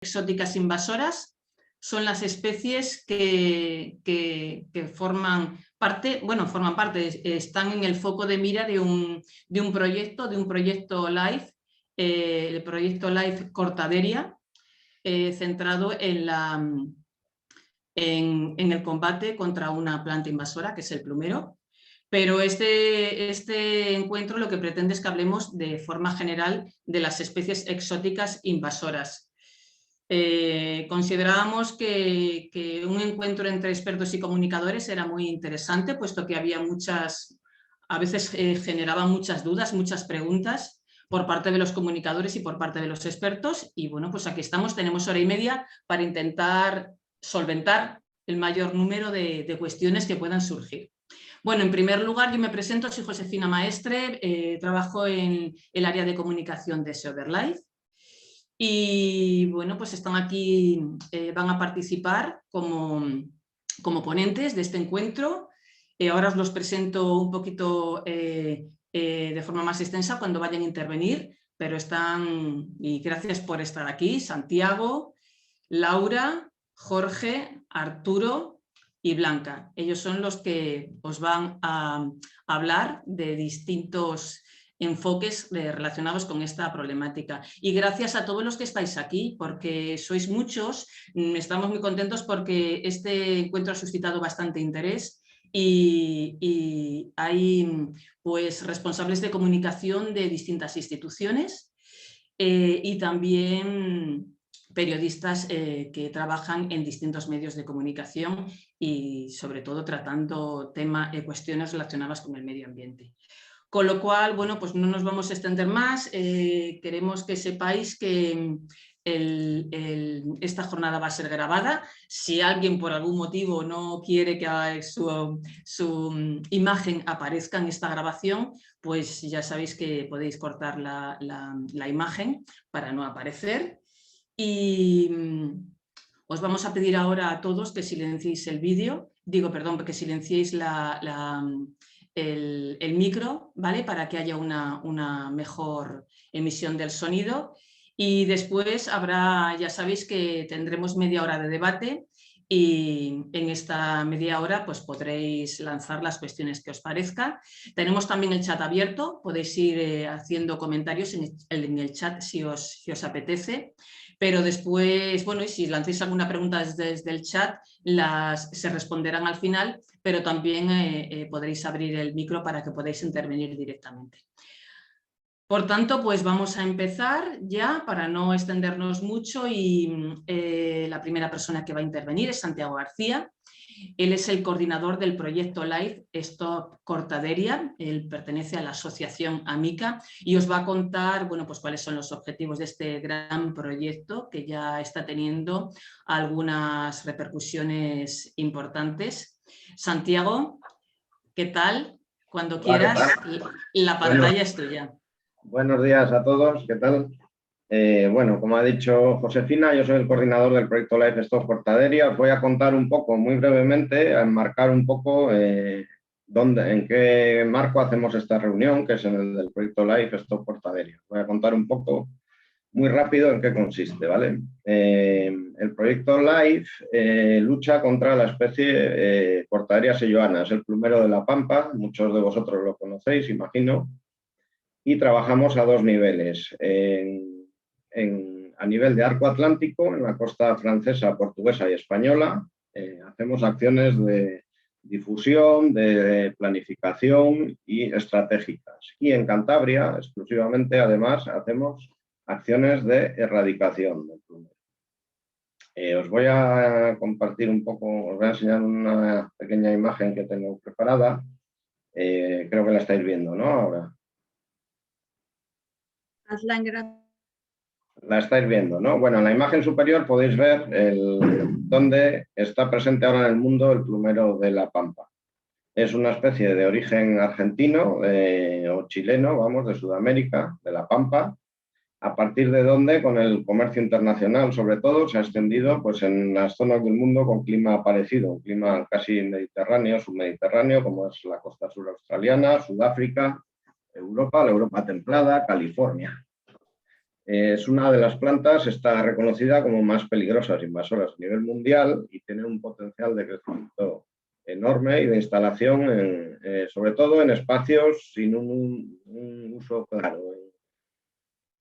exóticas invasoras son las especies que forman parte, están en el foco de mira de un proyecto LIFE, el proyecto LIFE Cortaderia, centrado en el combate contra una planta invasora, que es el plumero. Pero este encuentro lo que pretende es que hablemos de forma general de las especies exóticas invasoras. Considerábamos que un encuentro entre expertos y comunicadores era muy interesante, puesto que había a veces generaba muchas dudas, muchas preguntas por parte de los comunicadores y por parte de los expertos. Y bueno, pues aquí estamos, tenemos hora y media para intentar solventar el mayor número de cuestiones que puedan surgir. Bueno, en primer lugar, yo me presento, soy Josefina Maestre, trabajo en el área de comunicación de SEO-Life. Y bueno, pues están aquí, van a participar como ponentes de este encuentro. Ahora os los presento un poquito de forma más extensa cuando vayan a intervenir, pero están, y gracias por estar aquí, Santiago, Laura, Jorge, Arturo y Blanca. Ellos son los que os van a hablar de distintos enfoques relacionados con esta problemática. Y gracias a todos los que estáis aquí, porque sois muchos, estamos muy contentos porque este encuentro ha suscitado bastante interés y hay pues responsables de comunicación de distintas instituciones y también periodistas que trabajan en distintos medios de comunicación y sobre todo tratando cuestiones relacionadas con el medio ambiente. Con lo cual, bueno, pues no nos vamos a extender más. Queremos que sepáis que esta jornada va a ser grabada. Si alguien por algún motivo no quiere que su imagen aparezca en esta grabación, pues ya sabéis que podéis cortar la imagen para no aparecer. Y os vamos a pedir ahora a todos que silenciéis el vídeo, que silenciéis el micro, ¿vale? Para que haya una mejor emisión del sonido. Y después ya sabéis que tendremos media hora de debate y en esta media hora pues podréis lanzar las cuestiones que os parezca. Tenemos también el chat abierto, podéis ir haciendo comentarios en el chat si os apetece. Pero después, bueno, y si lancéis alguna pregunta desde el chat, se responderán al final, pero también podréis abrir el micro para que podáis intervenir directamente. Por tanto, pues vamos a empezar ya para no extendernos mucho y la primera persona que va a intervenir es Santiago García. Él es el coordinador del proyecto LIFE Stop Cortaderia, él pertenece a la asociación AMICA y os va a contar, bueno, pues cuáles son los objetivos de este gran proyecto que ya está teniendo algunas repercusiones importantes. Santiago, ¿qué tal? Cuando quieras, la pantalla es tuya. Buenos días a todos, ¿qué tal? Bueno, como ha dicho Josefina, yo soy el coordinador del proyecto LIFE Stop Cortaderia. Os voy a contar un poco, muy brevemente, a enmarcar un poco en qué marco hacemos esta reunión, que es en el del proyecto LIFE Stop Cortaderia. Os voy a contar un poco, muy rápido, en qué consiste, ¿vale? El proyecto LIFE lucha contra la especie Cortaderia selloana, es el plumero de la Pampa, muchos de vosotros lo conocéis, imagino, y trabajamos a dos niveles. A nivel de arco atlántico, en la costa francesa, portuguesa y española, hacemos acciones de difusión, de planificación y estratégicas. Y en Cantabria, exclusivamente, además, hacemos acciones de erradicación del plumero. Os voy a compartir un poco, os voy a enseñar una pequeña imagen que tengo preparada. Creo que la estáis viendo, ¿no? Ahora. La estáis viendo, ¿no? Bueno, en la imagen superior podéis ver dónde está presente ahora en el mundo el plumero de la Pampa. Es una especie de origen argentino o chileno, vamos, de Sudamérica, de la Pampa, a partir de donde, con el comercio internacional sobre todo, se ha extendido pues, en las zonas del mundo con clima parecido, un clima casi mediterráneo, submediterráneo, como es la costa sur australiana, Sudáfrica, Europa, la Europa templada, California. Es una de las plantas, está reconocida como más peligrosas invasoras a nivel mundial y tiene un potencial de crecimiento enorme y de instalación, sobre todo en espacios sin un uso claro.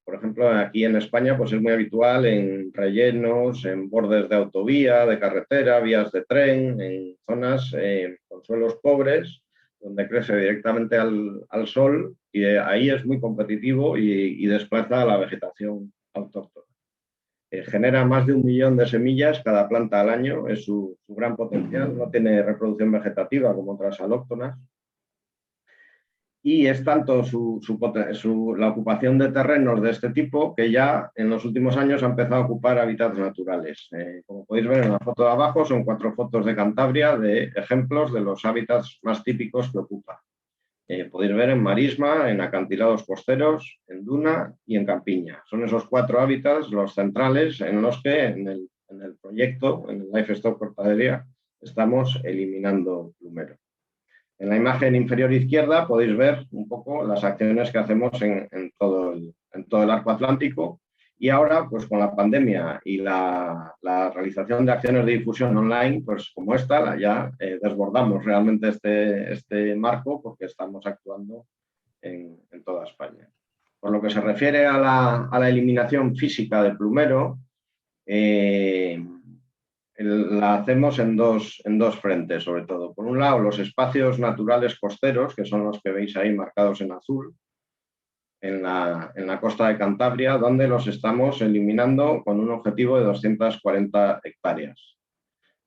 Por ejemplo, aquí en España pues es muy habitual en rellenos, en bordes de autovía, de carretera, vías de tren, en zonas con suelos pobres, donde crece directamente al sol y ahí es muy competitivo y desplaza a la vegetación autóctona. Genera más de 1 millón de semillas cada planta al año, es su gran potencial, no tiene reproducción vegetativa como otras alóctonas. Y es tanto la ocupación de terrenos de este tipo que ya en los últimos años ha empezado a ocupar hábitats naturales. Como podéis ver en la foto de abajo, son 4 fotos de Cantabria de ejemplos de los hábitats más típicos que ocupa. Podéis ver en marisma, en acantilados costeros, en duna y en campiña. Son esos 4 hábitats los centrales en los que en el proyecto, en el Livestock Portadería, estamos eliminando plumero. En la imagen inferior izquierda podéis ver un poco las acciones que hacemos en todo el arco atlántico y ahora, pues con la pandemia y la realización de acciones de difusión online, pues como esta, ya desbordamos realmente este marco porque estamos actuando en toda España. Por lo que se refiere a la eliminación física de plumero, la hacemos en dos frentes, sobre todo. Por un lado, los espacios naturales costeros, que son los que veis ahí marcados en azul, en la costa de Cantabria, donde los estamos eliminando con un objetivo de 240 hectáreas.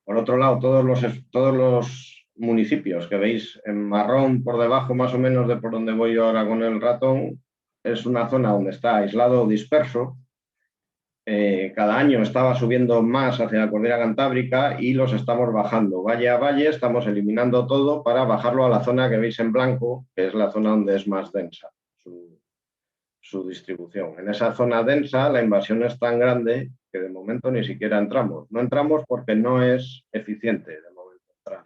Por otro lado, todos los municipios que veis en marrón por debajo, más o menos de por donde voy yo ahora con el ratón, es una zona donde está aislado o disperso. Cada año estaba subiendo más hacia la cordillera cantábrica y los estamos bajando. Valle a valle estamos eliminando todo para bajarlo a la zona que veis en blanco, que es la zona donde es más densa su distribución. En esa zona densa la invasión es tan grande que de momento ni siquiera entramos. No entramos porque no es eficiente de momento entrar,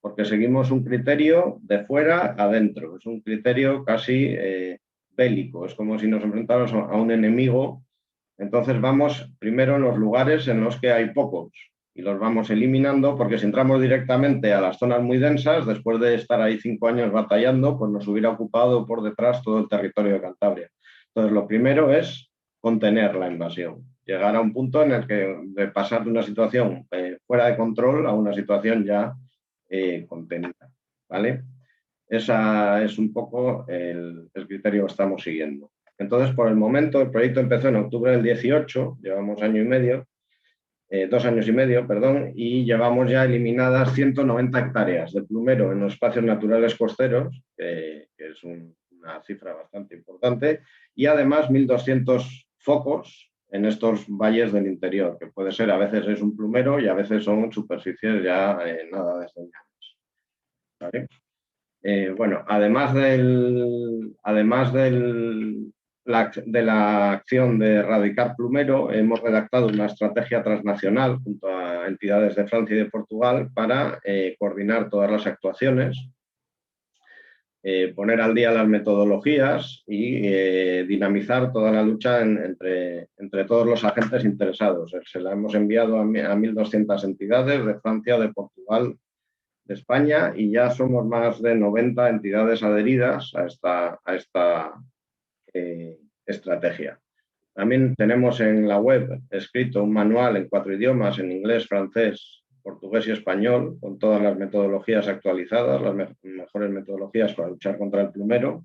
porque seguimos un criterio de fuera a dentro. Es un criterio casi bélico. Es como si nos enfrentáramos a un enemigo. Entonces vamos primero en los lugares en los que hay pocos y los vamos eliminando porque si entramos directamente a las zonas muy densas, después de estar ahí 5 años batallando, pues nos hubiera ocupado por detrás todo el territorio de Cantabria. Entonces lo primero es contener la invasión, llegar a un punto en el que de pasar de una situación fuera de control a una situación ya contenida, ¿vale? Ese es un poco el criterio que estamos siguiendo. Entonces, por el momento, el proyecto empezó en octubre del 18, llevamos 2 años y medio, perdón, y llevamos ya eliminadas 190 hectáreas de plumero en los espacios naturales costeros, que es una cifra bastante importante, y además 1.200 focos en estos valles del interior, que puede ser, a veces es un plumero y a veces son superficies ya nada desdeñables. ¿Vale? Bueno, además de la acción de erradicar plumero, hemos redactado una estrategia transnacional junto a entidades de Francia y de Portugal para coordinar todas las actuaciones, poner al día las metodologías y dinamizar toda la lucha entre todos los agentes interesados. Se la hemos enviado a 1.200 entidades de Francia, de Portugal, de España y ya somos más de 90 entidades adheridas a esta estrategia. También tenemos en la web escrito un manual en 4 idiomas, en inglés, francés, portugués y español, con todas las metodologías actualizadas, las mejores metodologías para luchar contra el plumero.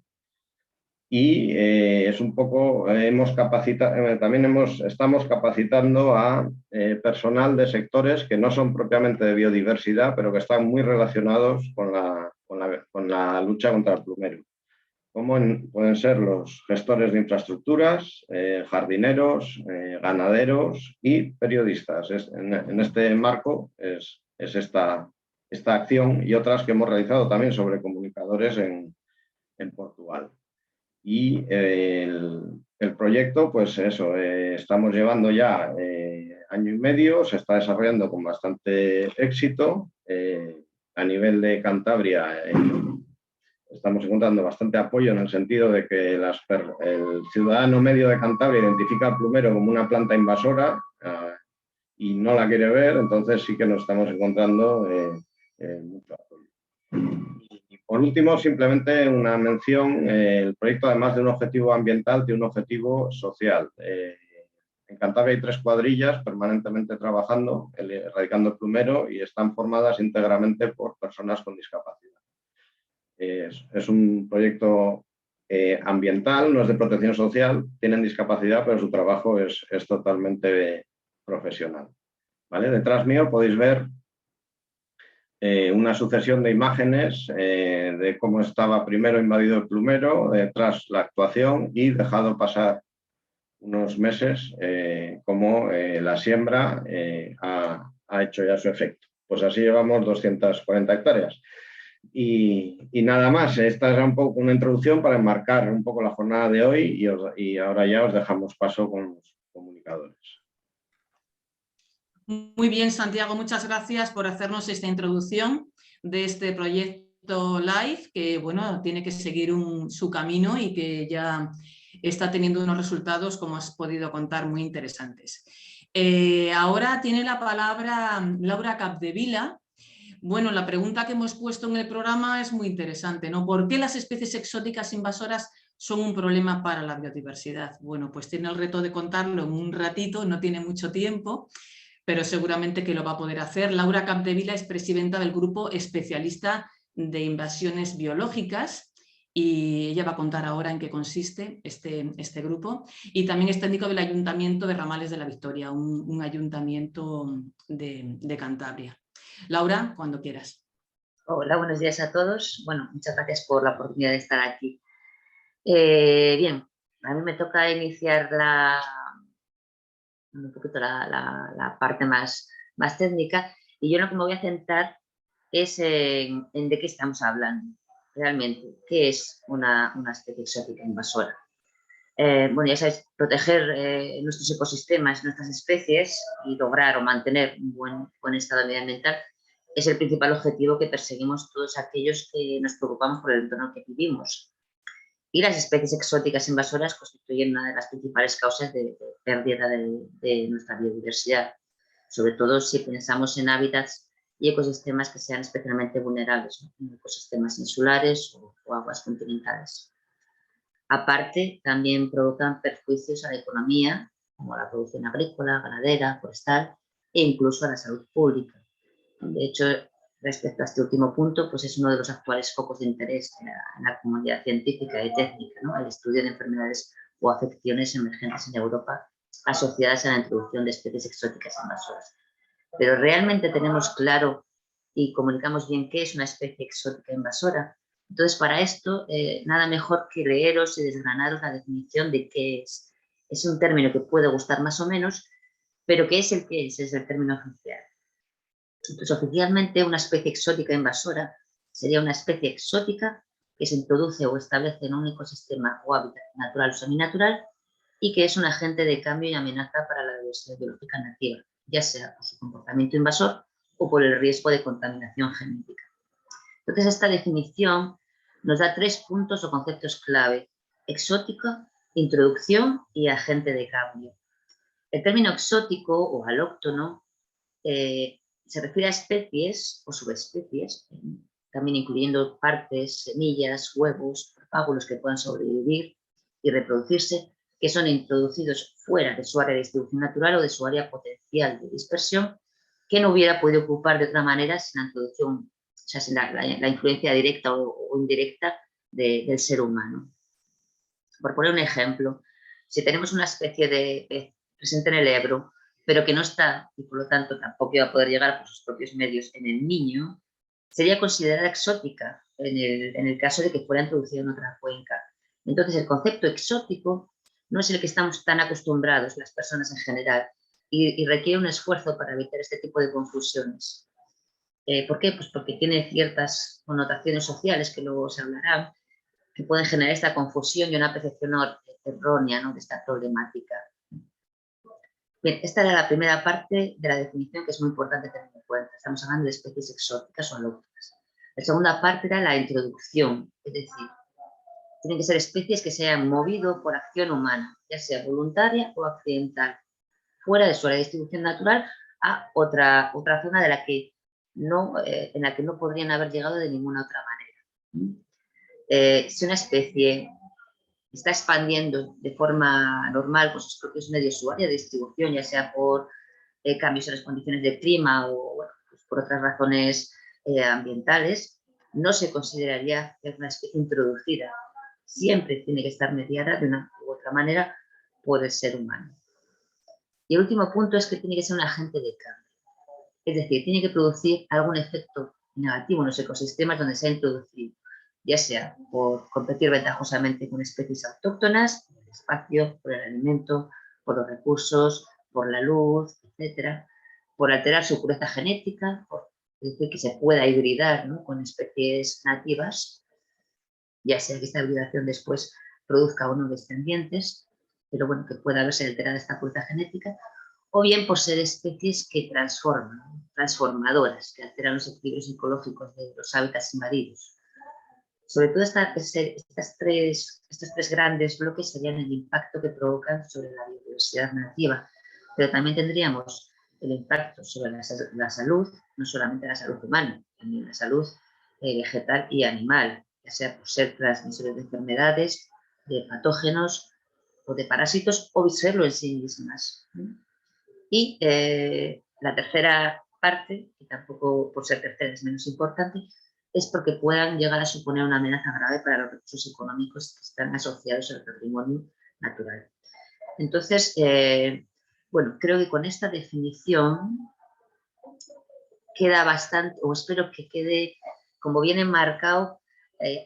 Y es un poco, estamos capacitando a personal de sectores que no son propiamente de biodiversidad, pero que están muy relacionados con la lucha contra el plumero. Como pueden ser los gestores de infraestructuras, jardineros, ganaderos y periodistas. En este marco es esta acción y otras que hemos realizado también sobre comunicadores en Portugal. Y el proyecto, pues eso, estamos llevando ya 1 año y medio, se está desarrollando con bastante éxito. A nivel de Cantabria, estamos encontrando bastante apoyo en el sentido de que el ciudadano medio de Cantabria identifica al plumero como una planta invasora y no la quiere ver, entonces sí que nos estamos encontrando mucho apoyo. Y por último, simplemente una mención, el proyecto además de un objetivo ambiental tiene un objetivo social. En Cantabria hay 3 cuadrillas permanentemente trabajando, erradicando el plumero, y están formadas íntegramente por personas con discapacidad. Es un proyecto ambiental, no es de protección social, tienen discapacidad, pero su trabajo es totalmente profesional. ¿Vale? Detrás mío podéis ver una sucesión de imágenes de cómo estaba primero invadido el plumero, tras la actuación y dejado pasar unos meses, como la siembra ha hecho ya su efecto. Pues así llevamos 240 hectáreas. Y nada más, esta era un poco una introducción para enmarcar un poco la jornada de hoy y ahora ya os dejamos paso con los comunicadores. Muy bien, Santiago, muchas gracias por hacernos esta introducción de este proyecto LIFE, que bueno, tiene que seguir su camino y que ya está teniendo unos resultados, como has podido contar, muy interesantes. Ahora tiene la palabra Laura Capdevila. Bueno, la pregunta que hemos puesto en el programa es muy interesante, ¿no? ¿Por qué las especies exóticas invasoras son un problema para la biodiversidad? Bueno, pues tiene el reto de contarlo en un ratito, no tiene mucho tiempo, pero seguramente que lo va a poder hacer. Laura Capdevila es presidenta del grupo especialista de invasiones biológicas y ella va a contar ahora en qué consiste este grupo. Y también es técnico del Ayuntamiento de Ramales de la Victoria, un ayuntamiento de Cantabria. Laura, cuando quieras. Hola, buenos días a todos. Bueno, muchas gracias por la oportunidad de estar aquí. Bien, a mí me toca iniciar un poquito la parte más técnica, y yo lo que me voy a centrar es en de qué estamos hablando realmente, qué es una especie exótica invasora. Bueno, ya sabéis, proteger nuestros ecosistemas, nuestras especies y lograr o mantener un buen estado medioambiental es el principal objetivo que perseguimos todos aquellos que nos preocupamos por el entorno que vivimos. Y las especies exóticas invasoras constituyen una de las principales causas de pérdida de nuestra biodiversidad, sobre todo si pensamos en hábitats y ecosistemas que sean especialmente vulnerables, ¿no? Como ecosistemas insulares o aguas continentales. Aparte, también provocan perjuicios a la economía, como la producción agrícola, ganadera, forestal e incluso a la salud pública. De hecho, respecto a este último punto, pues es uno de los actuales focos de interés en la comunidad científica y técnica, ¿no? El estudio de enfermedades o afecciones emergentes en Europa asociadas a la introducción de especies exóticas invasoras. Pero ¿realmente tenemos claro y comunicamos bien qué es una especie exótica invasora? Entonces, para esto, nada mejor que leeros y desgranaros la definición de qué es. Es un término que puede gustar más o menos, pero ¿qué es el que es? Es el término oficial. Entonces, oficialmente, una especie exótica invasora sería una especie exótica que se introduce o establece en un ecosistema o hábitat natural o seminatural y que es un agente de cambio y amenaza para la diversidad biológica nativa, ya sea por su comportamiento invasor o por el riesgo de contaminación genética. Entonces, esta definición nos da 3 puntos o conceptos clave: exótica, introducción y agente de cambio. El término exótico o alóctono se refiere a especies o subespecies, también incluyendo partes, semillas, huevos, pábulos que puedan sobrevivir y reproducirse, que son introducidos fuera de su área de distribución natural o de su área potencial de dispersión, que no hubiera podido ocupar de otra manera sin la introducción, o sea, sin la influencia directa o indirecta del ser humano. Por poner un ejemplo, si tenemos una especie de pez presente en el Ebro, pero que no está, y por lo tanto tampoco iba a poder llegar por sus propios medios en el Miño, sería considerada exótica en el caso de que fuera introducida en otra cuenca. Entonces, el concepto exótico no es el que estamos tan acostumbrados las personas en general y requiere un esfuerzo para evitar este tipo de confusiones. ¿Por qué? Pues porque tiene ciertas connotaciones sociales que luego se hablarán, que pueden generar esta confusión y una percepción errónea, ¿no?, de esta problemática. Bien, esta era la primera parte de la definición, que es muy importante tener en cuenta. Estamos hablando de especies exóticas o alóctonas. La segunda parte era la introducción, es decir, tienen que ser especies que se hayan movido por acción humana, ya sea voluntaria o accidental, fuera de su área de distribución natural a otra zona de la que no, en la que no podrían haber llegado de ninguna otra manera. Si una especie está expandiendo de forma normal por sus propios medios su área de distribución, ya sea por cambios en las condiciones de clima o bueno, pues por otras razones ambientales, no se consideraría que es una especie introducida. Siempre tiene que estar mediada de una u otra manera por el ser humano. Y el último punto es que tiene que ser un agente de cambio. Es decir, tiene que producir algún efecto negativo en los ecosistemas donde se ha introducido, ya sea por competir ventajosamente con especies autóctonas, por el espacio, por el alimento, por los recursos, por la luz, etcétera, por alterar su pureza genética, es decir, que se pueda hibridar, ¿no?, con especies nativas, ya sea que esta hibridación después produzca o no descendientes, pero bueno, que pueda verse alterada esta pureza genética, o bien por ser especies que transforman, transformadoras, que alteran los equilibrios ecológicos de los hábitats invadidos. Sobre todo estos tres grandes bloques serían el impacto que provocan sobre la biodiversidad nativa, pero también tendríamos el impacto sobre la salud, no solamente la salud humana, también la salud vegetal y animal, ya sea por ser transmisores de enfermedades, de patógenos o de parásitos, o serlo en sí mismas. Y la tercera parte, que tampoco por ser tercera es menos importante, es porque puedan llegar a suponer una amenaza grave para los recursos económicos que están asociados al patrimonio natural. Entonces, bueno, creo que con esta definición queda bastante, o espero que quede como bien enmarcado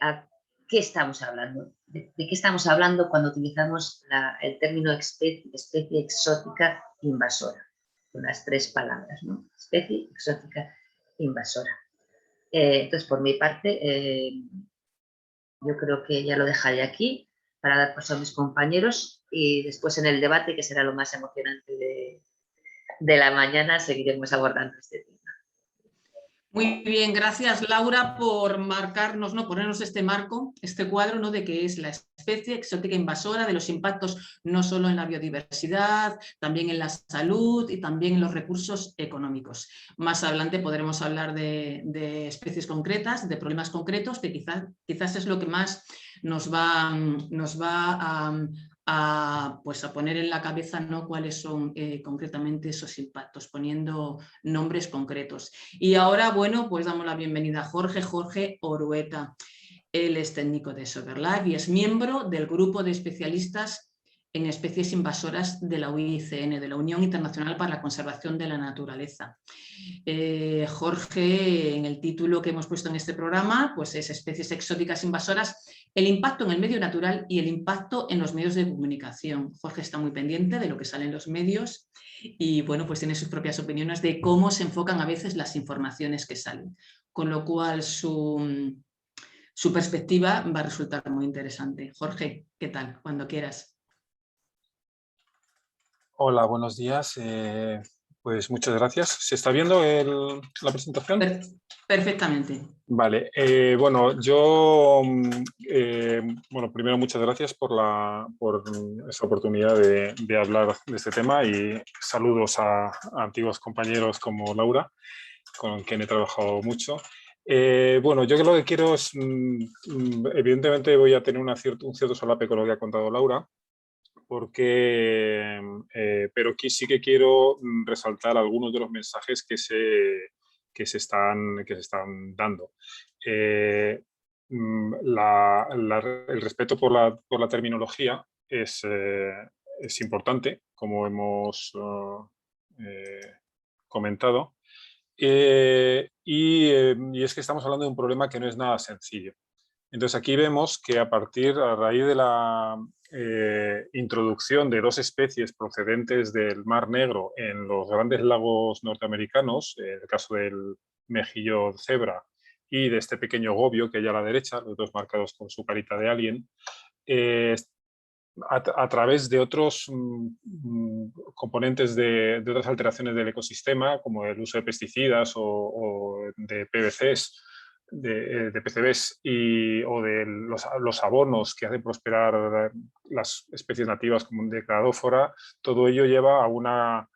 a qué estamos hablando. ¿De qué estamos hablando cuando utilizamos el término especie exótica invasora? Con las tres palabras, ¿no? Especie exótica invasora. Entonces, por mi parte, yo creo que ya lo dejaré aquí para dar paso a mis compañeros y después en el debate, que será lo más emocionante de la mañana, seguiremos abordando este tema. Muy bien, gracias Laura por marcarnos, ¿no?, ponernos este marco, este cuadro, ¿no?, de qué es la especie exótica invasora, de los impactos no solo en la biodiversidad, también en la salud y también en los recursos económicos. Más adelante podremos hablar de especies concretas, de problemas concretos, que quizás es lo que más nos va a poner en la cabeza, ¿no?, cuáles son concretamente esos impactos, poniendo nombres concretos. Y ahora, bueno, pues damos la bienvenida a Jorge Orueta. Él es técnico de SoberLife y es miembro del grupo de especialistas en especies invasoras de la UICN, de la Unión Internacional para la Conservación de la Naturaleza. Jorge, en el título que hemos puesto en este programa, pues es Especies exóticas invasoras, el impacto en el medio natural y el impacto en los medios de comunicación. Jorge está muy pendiente de lo que sale en los medios y bueno, pues tiene sus propias opiniones de cómo se enfocan a veces las informaciones que salen, con lo cual su perspectiva va a resultar muy interesante. Jorge, ¿qué tal? Cuando quieras. Hola, buenos días. Pues muchas gracias. ¿Se está viendo la presentación? Perfectamente. Vale. Bueno, yo, bueno, primero muchas gracias por esta oportunidad de hablar de este tema y saludos a antiguos compañeros como Laura, con quien he trabajado mucho. Bueno, yo lo que quiero es, evidentemente voy a tener un cierto solape con lo que ha contado Laura, pero aquí sí que quiero resaltar algunos de los mensajes que se están dando. El respeto por la terminología es importante, como hemos comentado, y es que estamos hablando de un problema que no es nada sencillo. Entonces aquí vemos que a raíz de la introducción de dos especies procedentes del Mar Negro en los grandes lagos norteamericanos, el caso del mejillón cebra y de este pequeño gobio que hay a la derecha, los dos marcados con su carita de alien, a través de otros componentes de otras alteraciones del ecosistema, como el uso de pesticidas o de PVCs, de PCBs o de los abonos que hacen prosperar las especies nativas como de cladófora, todo ello lleva a una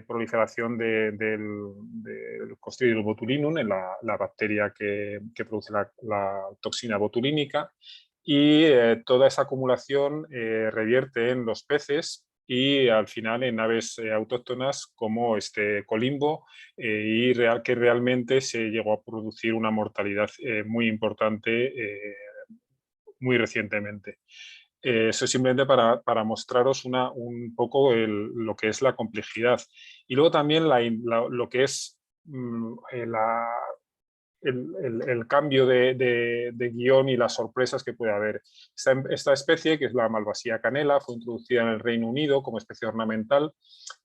proliferación del Clostridium botulinum, en la bacteria que produce la toxina botulínica, y toda esa acumulación revierte en los peces y al final en aves autóctonas como este colimbo, que realmente se llegó a producir una mortalidad muy importante muy recientemente. Eso es simplemente para mostraros un poco lo que es la complejidad. Y luego también lo que es el cambio de guión y las sorpresas que puede haber. Esta especie, que es la Malvasia canela, fue introducida en el Reino Unido como especie ornamental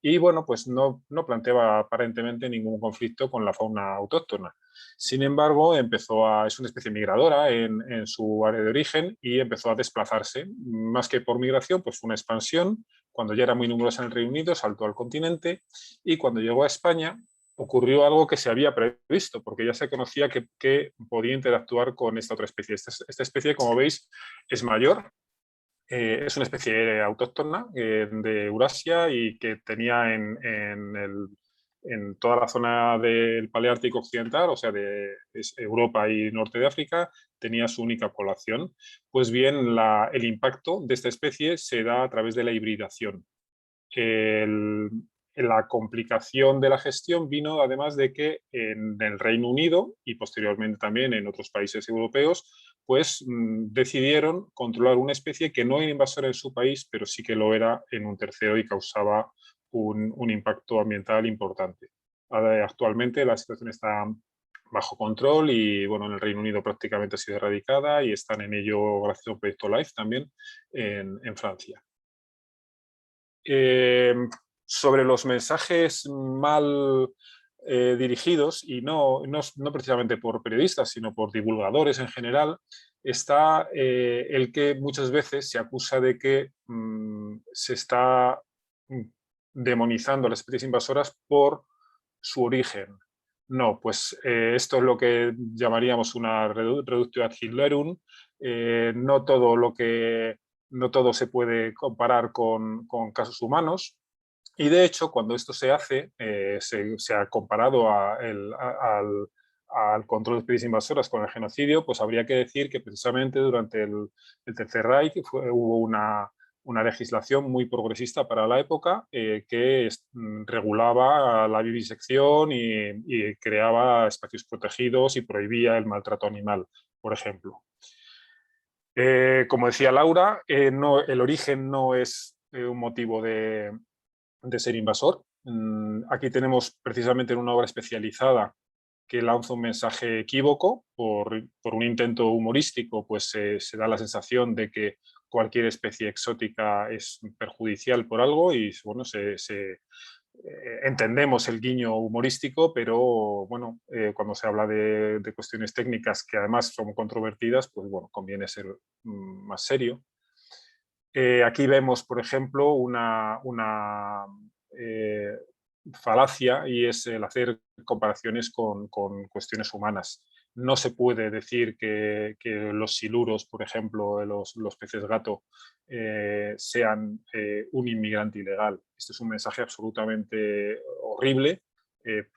y bueno, pues no planteaba aparentemente ningún conflicto con la fauna autóctona. Sin embargo, es una especie migradora en su área de origen y empezó a desplazarse. Más que por migración, pues fue una expansión. Cuando ya era muy numerosa en el Reino Unido, saltó al continente y cuando llegó a España, ocurrió algo que se había previsto, porque ya se conocía que podía interactuar con esta otra especie. Esta especie, como veis, es mayor, es una especie autóctona de Eurasia y que tenía en toda la zona del Paleártico occidental, o sea, de Europa y norte de África, tenía su única población. Pues bien, el impacto de esta especie se da a través de la hibridación. La complicación de la gestión vino además de que en el Reino Unido y posteriormente también en otros países europeos, pues decidieron controlar una especie que no era invasora en su país, pero sí que lo era en un tercero y causaba un impacto ambiental importante. Actualmente la situación está bajo control y bueno, en el Reino Unido prácticamente ha sido erradicada y están en ello gracias a un proyecto LIFE también en Francia. Sobre los mensajes mal dirigidos, y no precisamente por periodistas, sino por divulgadores en general, está el que muchas veces se acusa de que se está demonizando a las especies invasoras por su origen. No, pues esto es lo que llamaríamos una reductio ad Hitlerum. No todo se puede comparar con casos humanos y de hecho cuando esto se hace, se ha comparado al control de especies invasoras con el genocidio, pues habría que decir que precisamente durante el Tercer Reich hubo una legislación muy progresista para la época que regulaba la vivisección y creaba espacios protegidos y prohibía el maltrato animal, por ejemplo. Como decía Laura, el origen no es un motivo de ser invasor. Aquí tenemos precisamente en una obra especializada que lanza un mensaje equívoco por un intento humorístico, pues se da la sensación de que cualquier especie exótica es perjudicial por algo y bueno, entendemos el guiño humorístico, pero bueno, cuando se habla de cuestiones técnicas que además son controvertidas, pues bueno, conviene ser más serio. Aquí vemos, por ejemplo, una falacia y es el hacer comparaciones con cuestiones humanas. No se puede decir que los siluros, por ejemplo, los peces gato, sean un inmigrante ilegal. Este es un mensaje absolutamente horrible,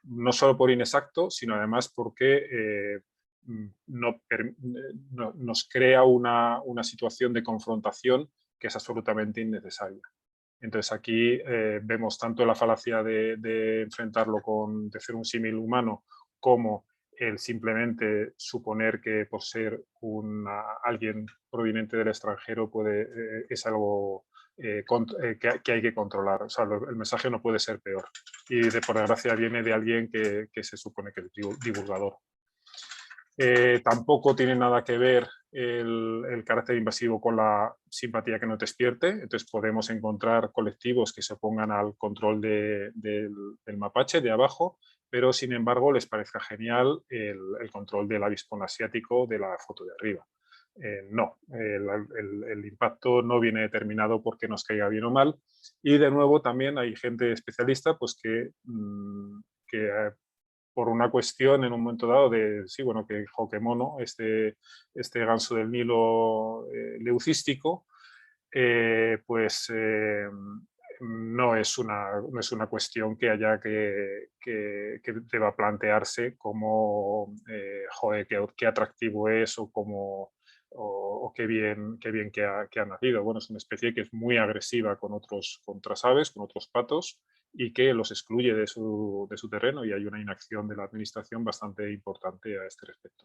no solo por inexacto, sino además porque nos crea una situación de confrontación que es absolutamente innecesaria. Entonces aquí vemos tanto la falacia de enfrentarlo de ser un símil humano como el simplemente suponer que por ser alguien proveniente del extranjero es algo que hay que controlar. O sea, el mensaje no puede ser peor. Y por desgracia viene de alguien que se supone que es divulgador. Tampoco tiene nada que ver el carácter invasivo con la simpatía que nos despierte. Entonces podemos encontrar colectivos que se opongan al control del mapache de abajo, pero sin embargo les parezca genial el control del avispón asiático de la foto de arriba. No, el impacto no viene determinado porque nos caiga bien o mal. Y de nuevo también hay gente especialista pues que por una una cuestión en un momento dado de, sí, bueno, que joquemono, este ganso del Nilo leucístico, pues no es una cuestión que haya que deba plantearse como joder, qué atractivo es o como o qué bien que ha nacido. Bueno, es una especie que es muy agresiva con otras aves, con otros patos, y que los excluye de su terreno, y hay una inacción de la administración bastante importante a este respecto.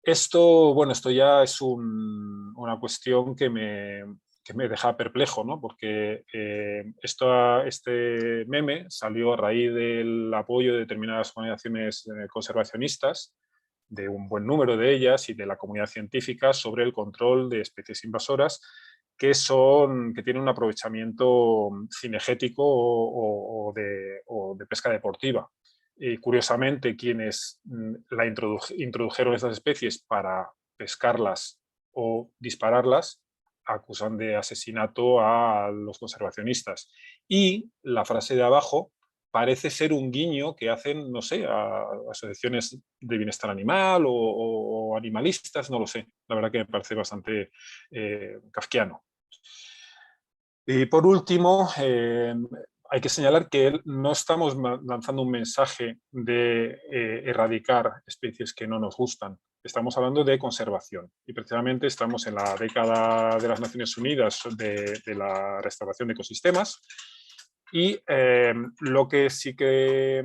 Esto ya es una cuestión que me deja perplejo, ¿no? Porque este meme salió a raíz del apoyo de determinadas organizaciones conservacionistas, de un buen número de ellas y de la comunidad científica, sobre el control de especies invasoras que tienen un aprovechamiento cinegético o de pesca deportiva. Y curiosamente, quienes introdujeron estas especies para pescarlas o dispararlas acusan de asesinato a los conservacionistas. Y la frase de abajo parece ser un guiño que hacen, no sé, a asociaciones de bienestar animal o animalistas, no lo sé. La verdad que me parece bastante kafkiano. Y por último, hay que señalar que no estamos lanzando un mensaje de erradicar especies que no nos gustan. Estamos hablando de conservación, y precisamente estamos en la década de las Naciones Unidas de la restauración de ecosistemas, y lo que sí que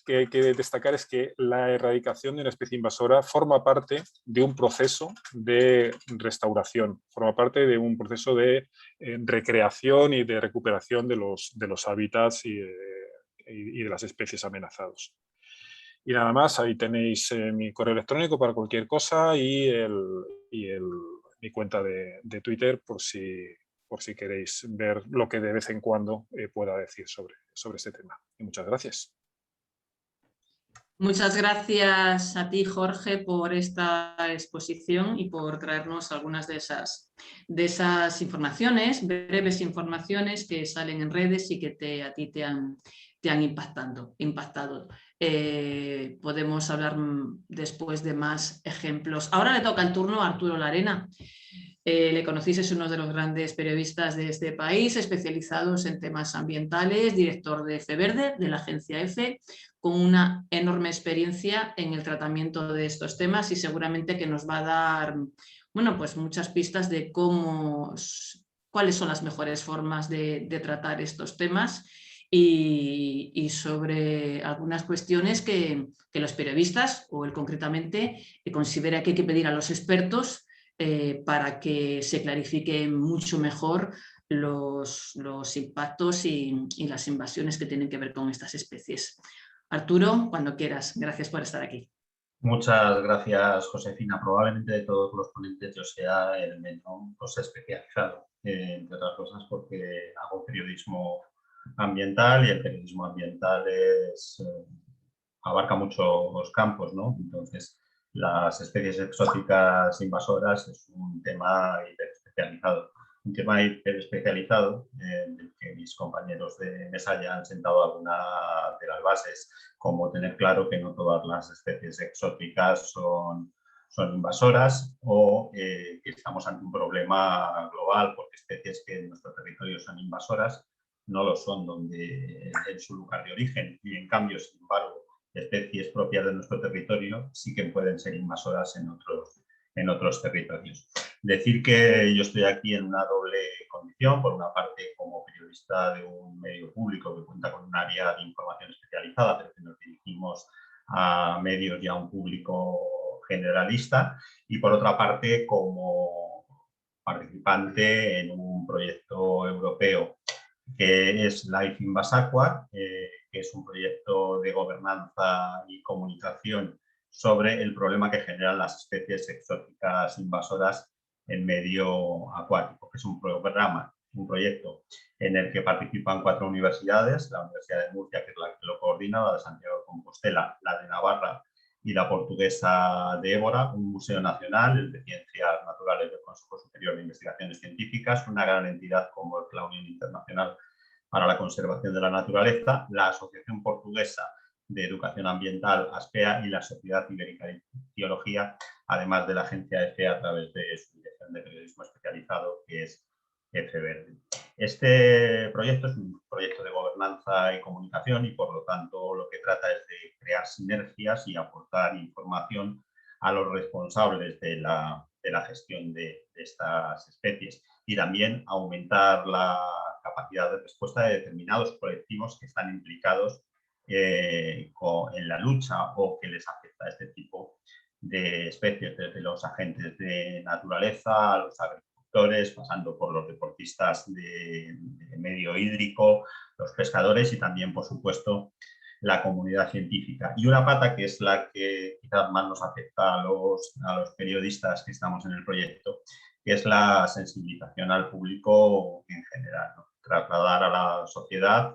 hay que destacar es que la erradicación de una especie invasora forma parte de un proceso de restauración, forma parte de un proceso de recreación y de recuperación de los hábitats y de las especies amenazadas. Y nada más, ahí tenéis mi correo electrónico para cualquier cosa y mi cuenta de Twitter por si queréis ver lo que de vez en cuando pueda decir sobre este tema. Y muchas gracias. Muchas gracias a ti, Jorge, por esta exposición y por traernos algunas de esas informaciones, breves informaciones que salen en redes y que a ti te han impactado. Podemos hablar después de más ejemplos. Ahora le toca el turno a Arturo Larena. Le conocéis, es uno de los grandes periodistas de este país, especializados en temas ambientales, director de FEVerde, de la agencia EFE, con una enorme experiencia en el tratamiento de estos temas, y seguramente que nos va a dar, bueno, pues muchas pistas de cuáles son las mejores formas de tratar estos temas, y sobre algunas cuestiones que los periodistas, o él concretamente, considera que hay que pedir a los expertos para que se clarifiquen mucho mejor los impactos y las invasiones que tienen que ver con estas especies. Arturo, cuando quieras. Gracias por estar aquí. Muchas gracias, Josefina. Probablemente de todos los ponentes yo sea el menos especializado, entre otras cosas porque hago periodismo ambiental, y el periodismo ambiental abarca muchos campos, ¿no? Entonces, las especies exóticas invasoras es un tema hiperespecializado. Un tema hiperespecializado del que mis compañeros de mesa ya han sentado alguna de las bases, como tener claro que no todas las especies exóticas son invasoras, o que estamos ante un problema global porque especies que en nuestro territorio son invasoras no lo son en su lugar de origen, y en cambio, sin embargo, especies propias de nuestro territorio sí que pueden ser invasoras en otros territorios. Decir que yo estoy aquí en una doble condición: por una parte como periodista de un medio público que cuenta con un área de información especializada, pero que nos dirigimos a medios y a un público generalista, y por otra parte como participante en un proyecto europeo que es Life in Basaqua, que es un proyecto de gobernanza y comunicación sobre el problema que generan las especies exóticas invasoras en medio acuático, que es un proyecto en el que participan 4 universidades: la Universidad de Murcia, que es la que lo coordina, la de Santiago de Compostela, la de Navarra y la portuguesa de Évora, un museo nacional, el de Ciencias Naturales del Consejo Superior de Investigaciones Científicas, una gran entidad como la Unión Internacional para la Conservación de la Naturaleza, la Asociación Portuguesa de Educación Ambiental, ASPEA, y la Sociedad Ibérica de Ictiología, además de la agencia EFE a través de su Dirección de Periodismo Especializado, que es EFE Verde. Este proyecto es un proyecto de gobernanza y comunicación y, por lo tanto, lo que trata es de crear sinergias y aportar información a los responsables de la gestión de estas especies, y también aumentar la capacidad de respuesta de determinados colectivos que están implicados en la lucha o que les afecta este tipo de especies, desde los agentes de naturaleza a los agricultores, pasando por los deportistas de medio hídrico, los pescadores y también, por supuesto, la comunidad científica. Y una pata que es la que quizás más nos afecta a los periodistas que estamos en el proyecto, que es la sensibilización al público en general, ¿no? Trasladar a la sociedad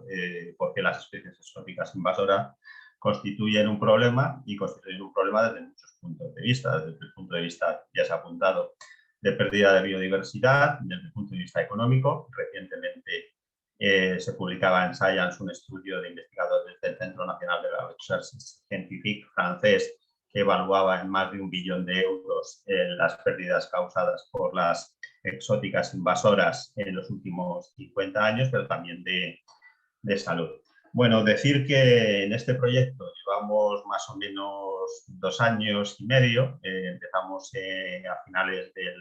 porque las especies exóticas invasoras constituyen un problema, y constituyen un problema desde muchos puntos de vista. Desde el punto de vista, ya se ha apuntado, de pérdida de biodiversidad, desde el punto de vista económico. Recientemente se publicaba en Science un estudio de investigadores del Centro Nacional de la Recherche Scientifique francés que evaluaba en más de 1 billón de euros las pérdidas causadas por las exóticas invasoras en los últimos 50 años, pero también de salud. Bueno, decir que en este proyecto llevamos más o menos 2 años y medio. Empezamos a finales del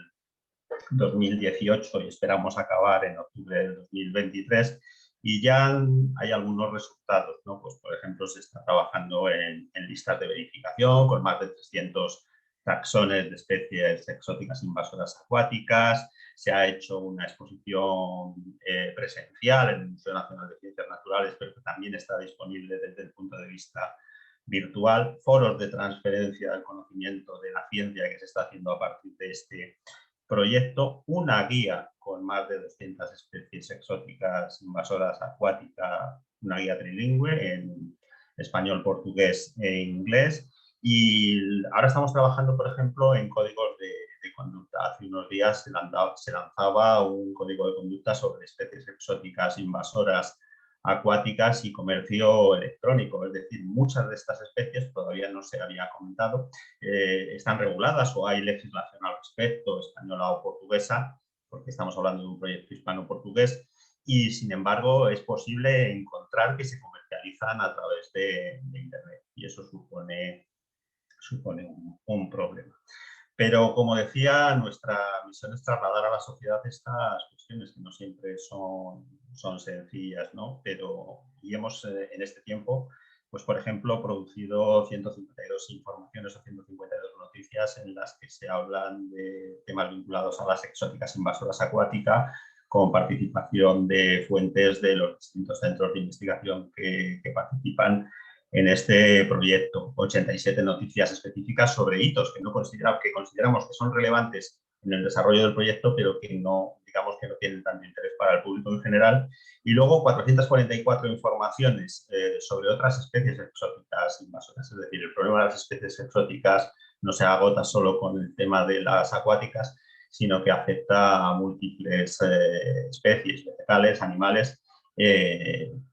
2018 y esperamos acabar en octubre del 2023, y ya hay algunos resultados, ¿no? Pues, por ejemplo, se está trabajando en listas de verificación con más de 300 taxones de especies exóticas invasoras acuáticas. Se ha hecho una exposición presencial en el Museo Nacional de Ciencias Naturales, pero que también está disponible desde el punto de vista virtual. Foros de transferencia del conocimiento de la ciencia que se está haciendo a partir de este proyecto, una guía con más de 200 especies exóticas invasoras acuáticas, una guía trilingüe en español, portugués e inglés. Y ahora estamos trabajando, por ejemplo, en códigos de conducta. Hace unos días se lanzaba un código de conducta sobre especies exóticas invasoras acuáticas y comercio electrónico. Es decir, muchas de estas especies, todavía no se había comentado, están reguladas o hay legislación al respecto, española o portuguesa, porque estamos hablando de un proyecto hispano-portugués, y sin embargo es posible encontrar que se comercializan a través de Internet, y eso supone un problema. Pero, como decía, nuestra misión es trasladar a la sociedad estas cuestiones que no siempre son sencillas, ¿no? Y hemos, en este tiempo, pues, por ejemplo, producido 152 informaciones o 152 noticias en las que se hablan de temas vinculados a las exóticas invasoras acuáticas, con participación de fuentes de los distintos centros de investigación que participan en este proyecto. 87 noticias específicas sobre hitos que consideramos que son relevantes en el desarrollo del proyecto, pero que no tienen tanto interés para el público en general. Y luego 444 informaciones sobre otras especies exóticas invasoras. Es decir, el problema de las especies exóticas no se agota solo con el tema de las acuáticas, sino que afecta a múltiples especies vegetales, animales,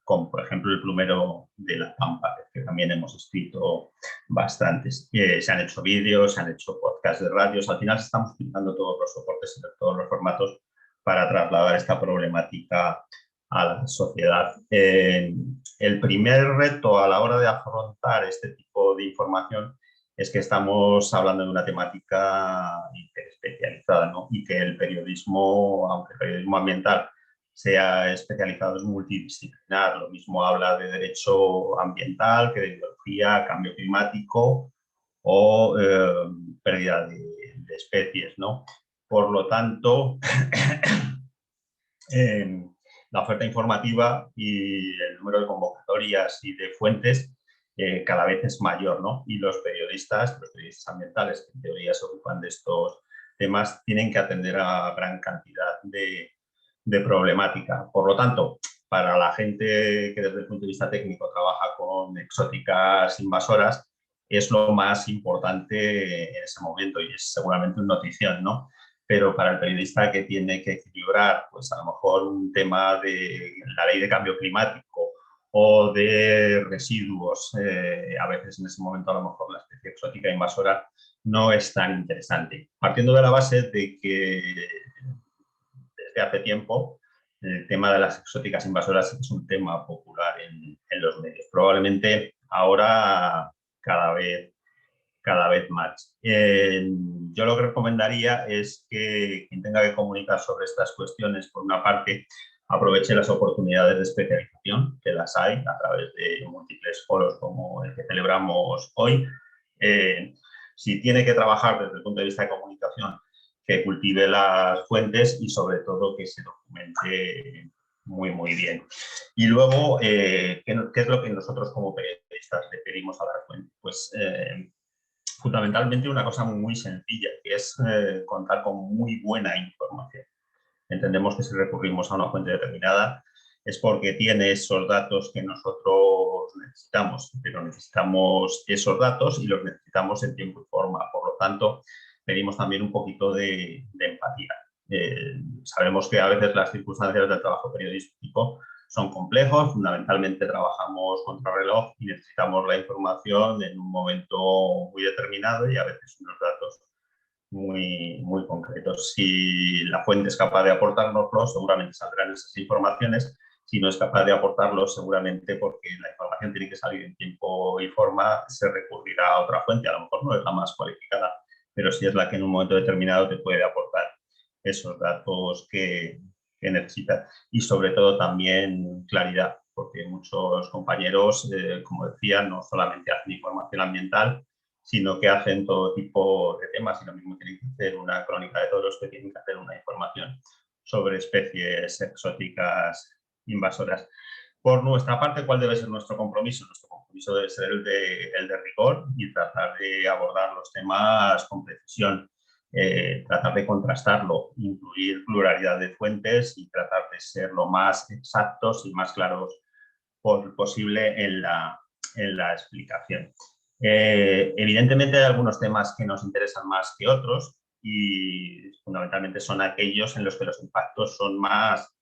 como por ejemplo el plumero de la pampa, que también hemos escrito bastantes. Se han hecho vídeos, se han hecho podcasts de radios. Al final estamos utilizando todos los soportes y todos los formatos para trasladar esta problemática a la sociedad. El primer reto a la hora de afrontar este tipo de información es que estamos hablando de una temática especializada, ¿no? Y que el periodismo, aunque el periodismo ambiental sea especializado, es multidisciplinar. Lo mismo habla de derecho ambiental que de biología, cambio climático o pérdida de especies, ¿no? Por lo tanto, la oferta informativa y el número de convocatorias y de fuentes cada vez es mayor, ¿no? Y los periodistas ambientales que en teoría se ocupan de estos temas tienen que atender a gran cantidad de problemática. Por lo tanto, para la gente que desde el punto de vista técnico trabaja con exóticas invasoras, es lo más importante en ese momento y es seguramente una notición, ¿no? Pero para el periodista que tiene que equilibrar, pues a lo mejor un tema de la ley de cambio climático o de residuos. A veces en ese momento a lo mejor la especie exótica invasora no es tan interesante. Partiendo de la base de que desde hace tiempo el tema de las exóticas invasoras es un tema popular en los medios. Probablemente ahora cada vez más. Yo lo que recomendaría es que quien tenga que comunicar sobre estas cuestiones, por una parte, aproveche las oportunidades de especialización, que las hay a través de múltiples foros como el que celebramos hoy. Si tiene que trabajar desde el punto de vista de comunicación, que cultive las fuentes y sobre todo que se documente muy bien. Y luego, ¿qué es lo que nosotros como periodistas le pedimos a la fuente? Pues fundamentalmente una cosa muy sencilla, que es contar con muy buena información. Entendemos que si recurrimos a una fuente determinada es porque tiene esos datos que nosotros necesitamos, pero necesitamos esos datos y los necesitamos en tiempo y forma. Por lo tanto, pedimos también un poquito de empatía. Sabemos que a veces las circunstancias del trabajo periodístico son complejos, fundamentalmente trabajamos contra reloj y necesitamos la información en un momento muy determinado y a veces unos datos muy concretos. Si la fuente es capaz de aportárnoslo, seguramente saldrán esas informaciones. Si no es capaz de aportarlo, seguramente porque la información tiene que salir en tiempo y forma, se recurrirá a otra fuente. A lo mejor no es la más cualificada, pero sí es la que en un momento determinado te puede aportar esos datos que necesitas. Y sobre todo también claridad, porque muchos compañeros, como decía, no solamente hacen información ambiental, sino que hacen todo tipo de temas y lo mismo tienen que hacer una crónica de todos los que tienen que hacer una información sobre especies exóticas invasoras. Por nuestra parte, ¿cuál debe ser nuestro compromiso? Nuestro compromiso debe ser el de rigor y tratar de abordar los temas con precisión, tratar de contrastarlo, incluir pluralidad de fuentes y tratar de ser lo más exactos y más claros posible en la explicación. Evidentemente hay algunos temas que nos interesan más que otros y fundamentalmente son aquellos en los que los impactos son más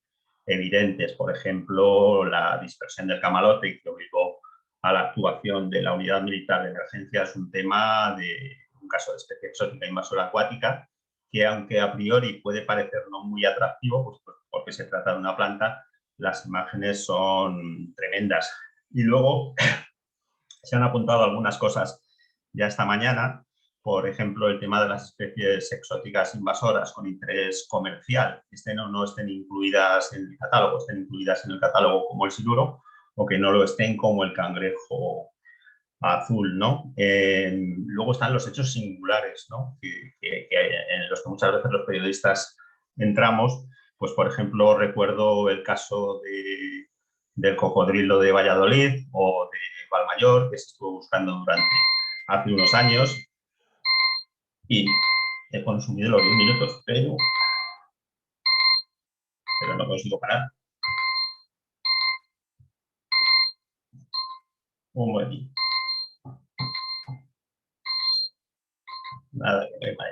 evidentes. Por ejemplo, la dispersión del camalote que obligó a la actuación de la Unidad Militar de Emergencia es un tema de un caso de especie exótica invasora acuática que, aunque a priori puede parecer no muy atractivo, pues porque se trata de una planta, las imágenes son tremendas. Y luego se han apuntado algunas cosas ya esta mañana, por ejemplo, el tema de las especies exóticas invasoras con interés comercial, no estén incluidas en el catálogo, estén incluidas en el catálogo como el siluro o que no lo estén como el cangrejo azul, ¿no? Luego están los hechos singulares, ¿no? En los que muchas veces los periodistas entramos. Pues, por ejemplo, recuerdo el caso del cocodrilo de Valladolid o de Valmayor, que se estuvo buscando durante hace unos años y he consumido los 10 minutos, pero no consigo parar. Un momentito. Nada que me vaya.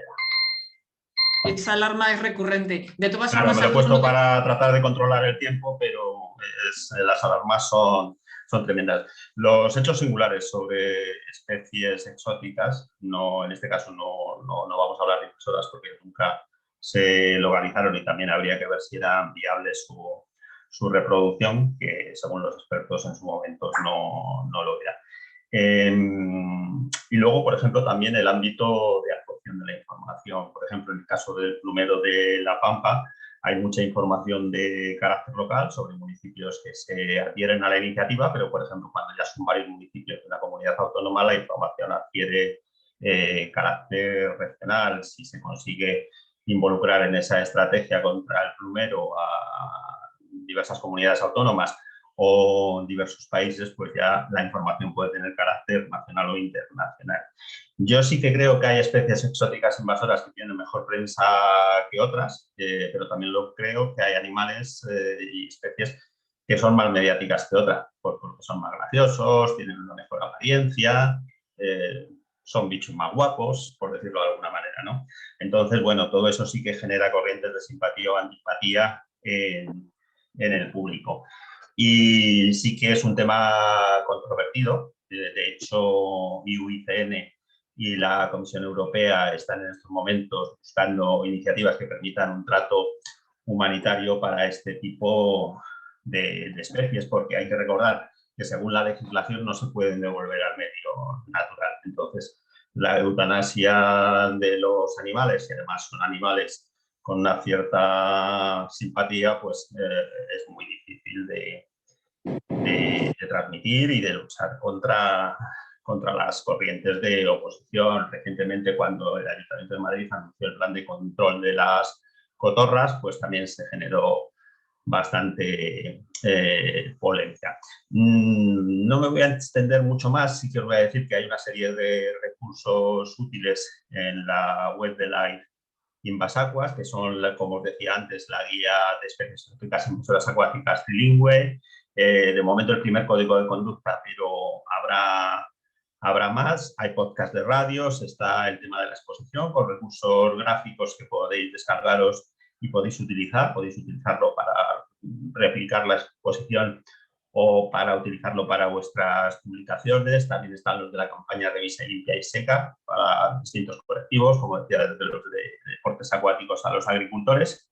Esa alarma es recurrente. De todas Claro, formas, me lo he puesto para tratar de controlar el tiempo, pero las alarmas son tremendas. Los hechos singulares sobre especies exóticas, en este caso no vamos a hablar de invasoras porque nunca se localizaron y también habría que ver si era viable su reproducción, que según los expertos en su momento no lo era. Y luego, por ejemplo, también el ámbito de actuación de la información. Por ejemplo, en el caso del plumero de La Pampa, hay mucha información de carácter local sobre municipios que se adhieren a la iniciativa, pero, por ejemplo, cuando ya son varios municipios de una comunidad autónoma, la información adquiere carácter regional. Si se consigue involucrar en esa estrategia contra el plumero a diversas comunidades autónomas o diversos países, pues ya la información puede tener carácter nacional o internacional. Yo sí que creo que hay especies exóticas invasoras que tienen mejor prensa que otras, pero también creo que hay animales y especies que son más mediáticas que otras, porque son más graciosos, tienen una mejor apariencia, son bichos más guapos, por decirlo de alguna manera, ¿no? Entonces, bueno, todo eso sí que genera corrientes de simpatía o antipatía en el público. Y sí que es un tema controvertido. De hecho, IUICN y la Comisión Europea están en estos momentos buscando iniciativas que permitan un trato humanitario para este tipo de especies, porque hay que recordar que según la legislación no se pueden devolver al medio natural. Entonces, la eutanasia de los animales, que además son animales con una cierta simpatía, pues es muy difícil de transmitir y de luchar contra las corrientes de oposición. Recientemente, cuando el Ayuntamiento de Madrid anunció el plan de control de las cotorras, pues también se generó bastante polémica. No me voy a extender mucho más, sí que os voy a decir que hay una serie de recursos útiles en la web de la Invasacuas, que son, como os decía antes, la guía de especies exóticas invasoras acuáticas trilingüe. De momento el primer código de conducta, pero habrá más. Hay podcast de radios, está el tema de la exposición con recursos gráficos que podéis descargaros y podéis utilizarlo para replicar la exposición o para utilizarlo para vuestras publicaciones. También están los de la campaña Revisa Limpia y Seca para distintos colectivos, como decía, desde los de deportes acuáticos a los agricultores.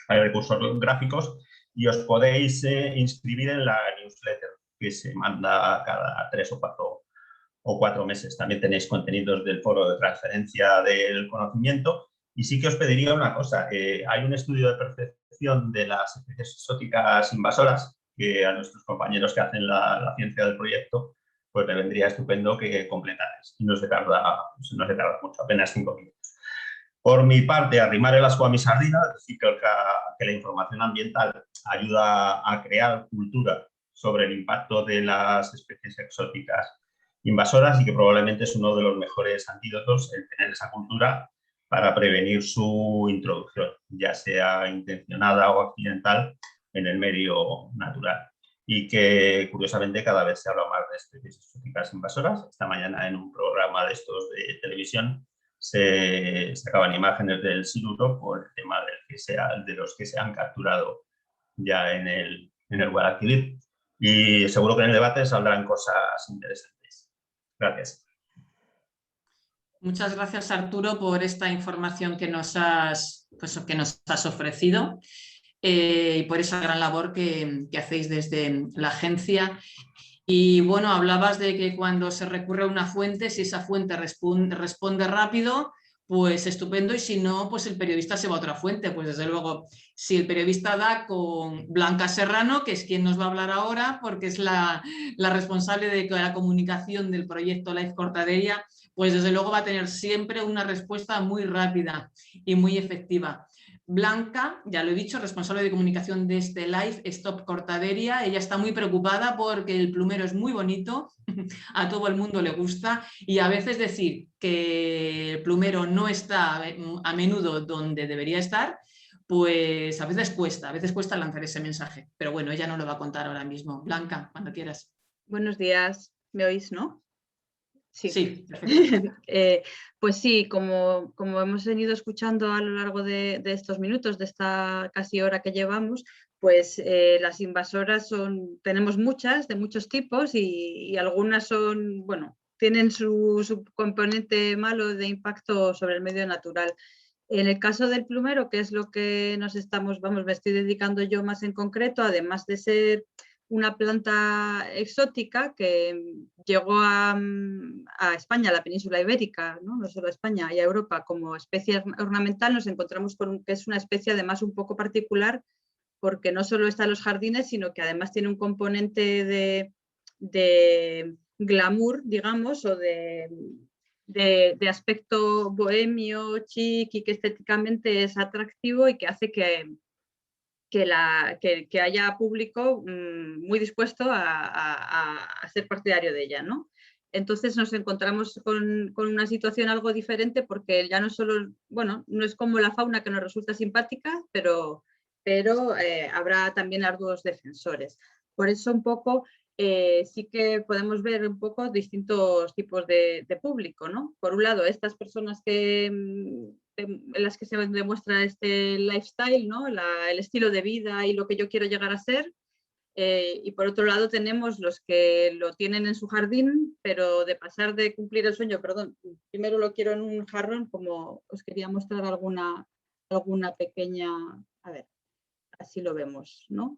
Hay recursos gráficos y os podéis inscribir en la newsletter que se manda cada 3 o 4 meses. También tenéis contenidos del foro de transferencia del conocimiento. Y sí que os pediría una cosa, hay un estudio de percepción de las especies exóticas invasoras que a nuestros compañeros que hacen la ciencia del proyecto, pues le vendría estupendo que completarais. Y no se tarda mucho, apenas 5 minutos. Por mi parte, arrimar el ascua a mi sardina, es decir, que la información ambiental ayuda a crear cultura sobre el impacto de las especies exóticas invasoras y que probablemente es uno de los mejores antídotos el tener esa cultura para prevenir su introducción, ya sea intencionada o accidental, en el medio natural. Y que, curiosamente, cada vez se habla más de especies exóticas invasoras. Esta mañana, en un programa de estos de televisión, se sacaban imágenes del siluro por el tema de los que se han capturado ya en el Guadalquivir. Y seguro que en el debate saldrán cosas interesantes. Gracias. Muchas gracias, Arturo, por esta información que nos has ofrecido y por esa gran labor que hacéis desde la agencia. Y bueno, hablabas de que cuando se recurre a una fuente, si esa fuente responde rápido, pues estupendo, y si no, pues el periodista se va a otra fuente. Pues desde luego, si el periodista da con Blanca Serrano, que es quien nos va a hablar ahora, porque es la responsable de la comunicación del proyecto Life Cortaderia, pues desde luego va a tener siempre una respuesta muy rápida y muy efectiva. Blanca, ya lo he dicho, responsable de comunicación de este Life Stop Cortaderia. Ella está muy preocupada porque el plumero es muy bonito, a todo el mundo le gusta, y a veces decir que el plumero no está a menudo donde debería estar, pues a veces cuesta lanzar ese mensaje. Pero bueno, ella no lo va a contar ahora mismo. Blanca, cuando quieras. Buenos días, ¿me oís, no? Sí, perfecto. Pues sí, como hemos venido escuchando a lo largo de estos minutos, de esta casi hora que llevamos, pues las invasoras tenemos muchas, de muchos tipos, y algunas son, bueno, tienen su componente malo de impacto sobre el medio natural. En el caso del plumero, que es lo que me estoy dedicando yo más en concreto, además de ser una planta exótica que llegó a España, a la península ibérica, no solo a España y a Europa, como especie ornamental, nos encontramos con que es una especie además un poco particular, porque no solo está en los jardines, sino que además tiene un componente de glamour, digamos, o de aspecto bohemio, chic, y que estéticamente es atractivo y que hace que haya público muy dispuesto a ser partidario de ella, ¿no? Entonces nos encontramos con una situación algo diferente, porque ya no solo, bueno, no es como la fauna que nos resulta simpática, pero habrá también arduos defensores. Por eso un poco sí que podemos ver un poco distintos tipos de público, ¿no? Por un lado, estas personas en las que se demuestra este lifestyle, ¿no? El estilo de vida y lo que yo quiero llegar a ser, Y por otro lado tenemos los que lo tienen en su jardín, pero de pasar de cumplir el sueño, perdón, primero lo quiero en un jarrón, como os quería mostrar alguna pequeña, a ver, así lo vemos, ¿no?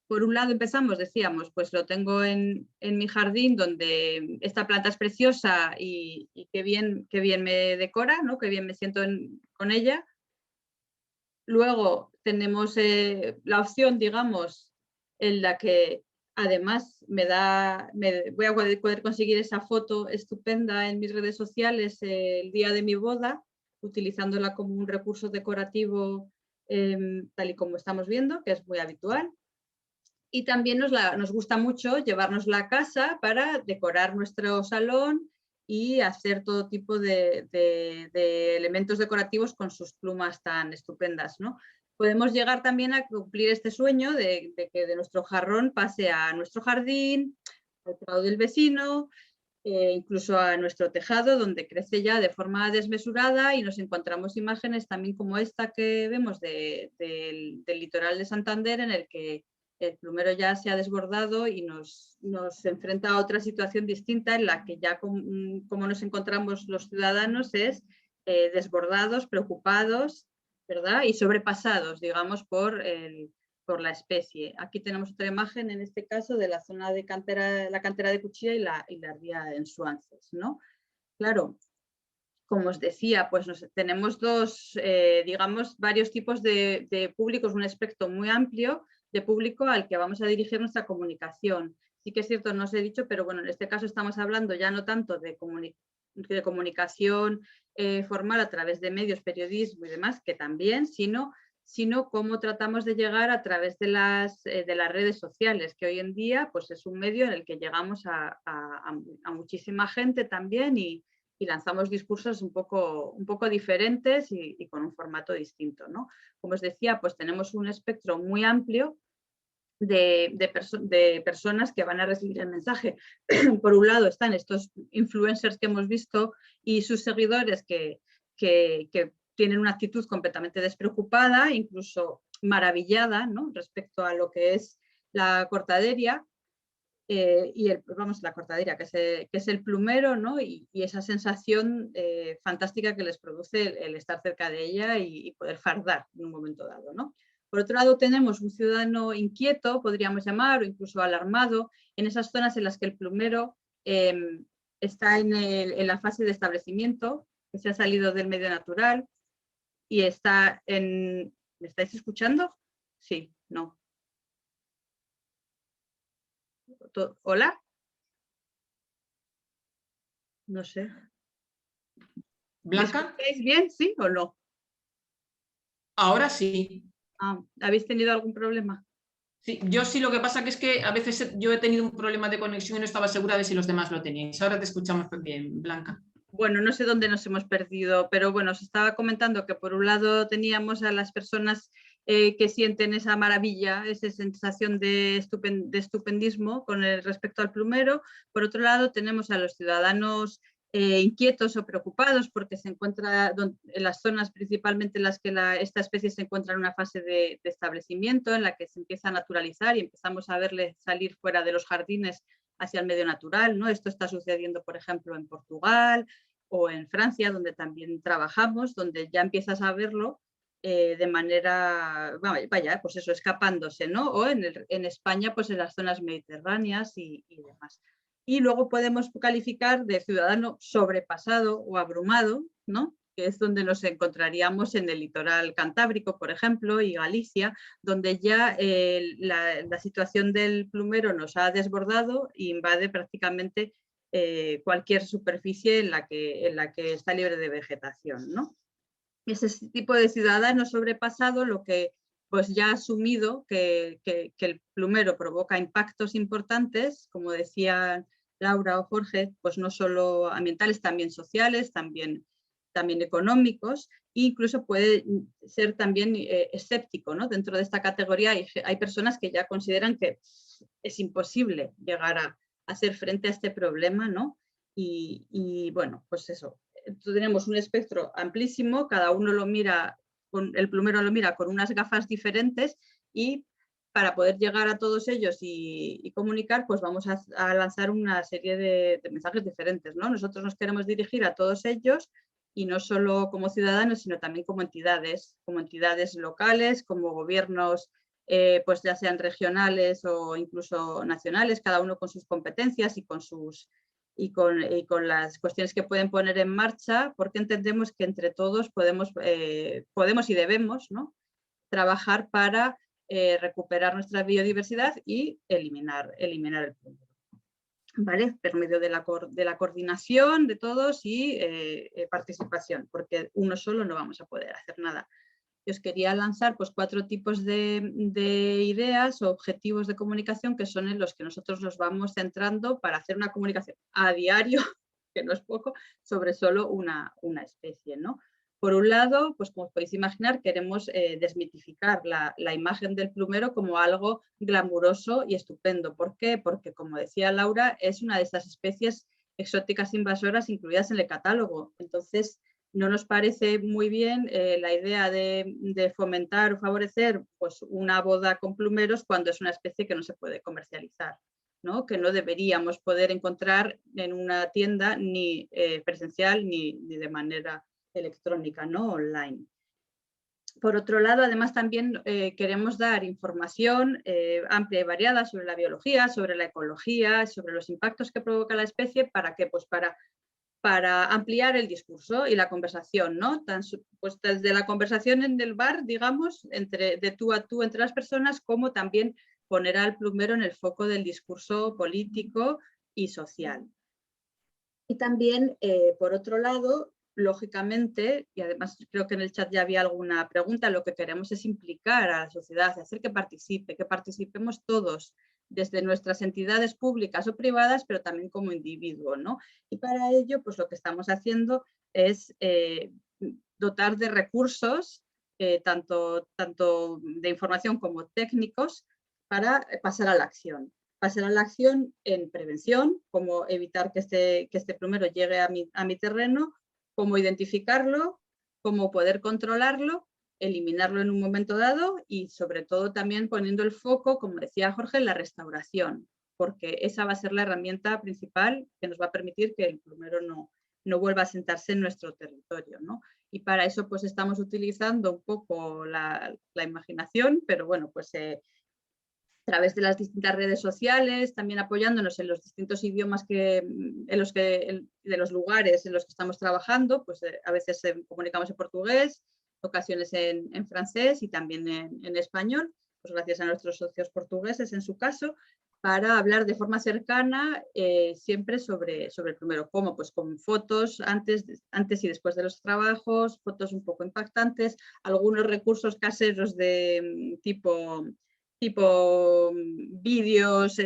Por un lado empezamos, decíamos, pues lo tengo en mi jardín donde esta planta es preciosa y qué bien me decora, ¿no? Qué bien me siento con ella. Luego tenemos la opción, digamos, en la que además voy a poder conseguir esa foto estupenda en mis redes sociales el día de mi boda, utilizándola como un recurso decorativo tal y como estamos viendo, que es muy habitual. Y también nos gusta mucho llevárnosla a casa para decorar nuestro salón y hacer todo tipo de elementos decorativos con sus plumas tan estupendas, ¿no? Podemos llegar también a cumplir este sueño de que de nuestro jarrón pase a nuestro jardín, al prado del vecino, incluso a nuestro tejado, donde crece ya de forma desmesurada, y nos encontramos imágenes también como esta que vemos del litoral de Santander, en el que el plumero ya se ha desbordado y nos enfrenta a otra situación distinta, en la que ya como nos encontramos los ciudadanos es desbordados, preocupados, ¿verdad? Y sobrepasados, digamos, por la especie. Aquí tenemos otra imagen, en este caso, de la zona de la cantera de Cuchilla y la ría en Suances, ¿no? Claro, como os decía, pues tenemos digamos, varios tipos de públicos, un espectro muy amplio de público al que vamos a dirigir nuestra comunicación. Sí que es cierto, no os he dicho, pero bueno, en este caso estamos hablando ya no tanto de comunicación formal a través de medios, periodismo y demás, que también, sino cómo tratamos de llegar a través de las redes sociales, que hoy en día pues, es un medio en el que llegamos a muchísima gente también y lanzamos discursos un poco diferentes y con un formato distinto, ¿no? Como os decía, pues tenemos un espectro muy amplio de personas que van a recibir el mensaje. Por un lado están estos influencers que hemos visto y sus seguidores que tienen una actitud completamente despreocupada, incluso maravillada, ¿no? Respecto a lo que es la cortaderia. La cortadera, que es el plumero, ¿no? Y esa sensación fantástica que les produce el estar cerca de ella y poder fardar en un momento dado, ¿no? Por otro lado, tenemos un ciudadano inquieto, podríamos llamar, o incluso alarmado, en esas zonas en las que el plumero está en la fase de establecimiento, que se ha salido del medio natural y está en... ¿Me estáis escuchando? Sí, no. ¿Hola? No sé. Blanca. ¿Me escucháis bien, sí o no? Ahora sí. ¿Habéis tenido algún problema? Sí, yo sí, lo que pasa que es que a veces yo he tenido un problema de conexión y no estaba segura de si los demás lo teníais. Ahora te escuchamos bien, Blanca. Bueno, no sé dónde nos hemos perdido, pero bueno, os estaba comentando que por un lado teníamos a las personas que sienten esa maravilla, esa sensación de estupendismo con respecto al plumero. Por otro lado tenemos a los ciudadanos inquietos o preocupados porque se encuentra en las zonas principalmente en las que esta especie se encuentra en una fase de establecimiento, en la que se empieza a naturalizar y empezamos a verle salir fuera de los jardines hacia el medio natural, ¿no? Esto está sucediendo, por ejemplo, en Portugal o en Francia, donde también trabajamos, donde ya empiezas a verlo de manera, vaya, pues eso, escapándose, ¿no? O en España, pues en las zonas mediterráneas y demás. Y luego podemos calificar de ciudadano sobrepasado o abrumado, ¿no? Que es donde nos encontraríamos en el litoral cantábrico, por ejemplo, y Galicia, donde ya la situación del plumero nos ha desbordado e invade prácticamente cualquier superficie en la que está libre de vegetación, ¿no? Ese tipo de ciudadano sobrepasado lo que pues ya ha asumido que el plumero provoca impactos importantes, como decían Laura o Jorge, pues no solo ambientales, también sociales, también económicos, e incluso puede ser también escéptico, ¿no? Dentro de esta categoría hay personas que ya consideran que es imposible llegar a hacer frente a este problema, ¿no? Y bueno, pues eso. Tenemos un espectro amplísimo, cada uno lo mira, el plumero lo mira con unas gafas diferentes y para poder llegar a todos ellos y comunicar, pues vamos a lanzar una serie de mensajes diferentes, ¿no? Nosotros nos queremos dirigir a todos ellos y no solo como ciudadanos, sino también como entidades locales, como gobiernos, pues ya sean regionales o incluso nacionales, cada uno con sus competencias y con las cuestiones que pueden poner en marcha, porque entendemos que entre todos podemos y debemos, ¿no?, trabajar para recuperar nuestra biodiversidad y eliminar el plumero, ¿vale? Por medio de la coordinación de todos y participación, porque uno solo no vamos a poder hacer nada. Yo os quería lanzar pues 4 tipos de ideas o objetivos de comunicación que son en los que nosotros nos vamos centrando para hacer una comunicación a diario, que no es poco, sobre solo una especie, ¿no? Por un lado, pues como os podéis imaginar, queremos desmitificar la imagen del plumero como algo glamuroso y estupendo. ¿Por qué? Porque, como decía Laura, es una de estas especies exóticas invasoras incluidas en el catálogo. Entonces, no nos parece muy bien la idea de fomentar o favorecer pues, una boda con plumeros cuando es una especie que no se puede comercializar, ¿no? Que no deberíamos poder encontrar en una tienda ni presencial ni de manera electrónica, ¿no?, online. Por otro lado, además también queremos dar información amplia y variada sobre la biología, sobre la ecología, sobre los impactos que provoca la especie. ¿Para qué? Pues para ampliar el discurso y la conversación, ¿no? Pues desde la conversación en el bar, digamos, de tú a tú entre las personas, como también poner al plumero en el foco del discurso político y social. Y también, por otro lado, lógicamente, y además creo que en el chat ya había alguna pregunta, lo que queremos es implicar a la sociedad, hacer que participemos todos, desde nuestras entidades públicas o privadas, pero también como individuo, ¿no? Y para ello, pues lo que estamos haciendo es dotar de recursos, tanto de información como técnicos, para pasar a la acción. Pasar a la acción en prevención, como evitar que este plumero llegue a mi terreno, cómo identificarlo, cómo poder controlarlo, eliminarlo en un momento dado y sobre todo también poniendo el foco, como decía Jorge, en la restauración, porque esa va a ser la herramienta principal que nos va a permitir que el plumero no vuelva a sentarse en nuestro territorio, ¿no? Y para eso pues estamos utilizando un poco la imaginación, pero bueno, pues a través de las distintas redes sociales, también apoyándonos en los distintos idiomas de los lugares en los que estamos trabajando, pues a veces comunicamos en portugués, ocasiones en francés y también en español, pues gracias a nuestros socios portugueses en su caso, para hablar de forma cercana siempre sobre el plumero. ¿Cómo? Pues con fotos antes y después de los trabajos, fotos un poco impactantes, algunos recursos caseros de tipo vídeos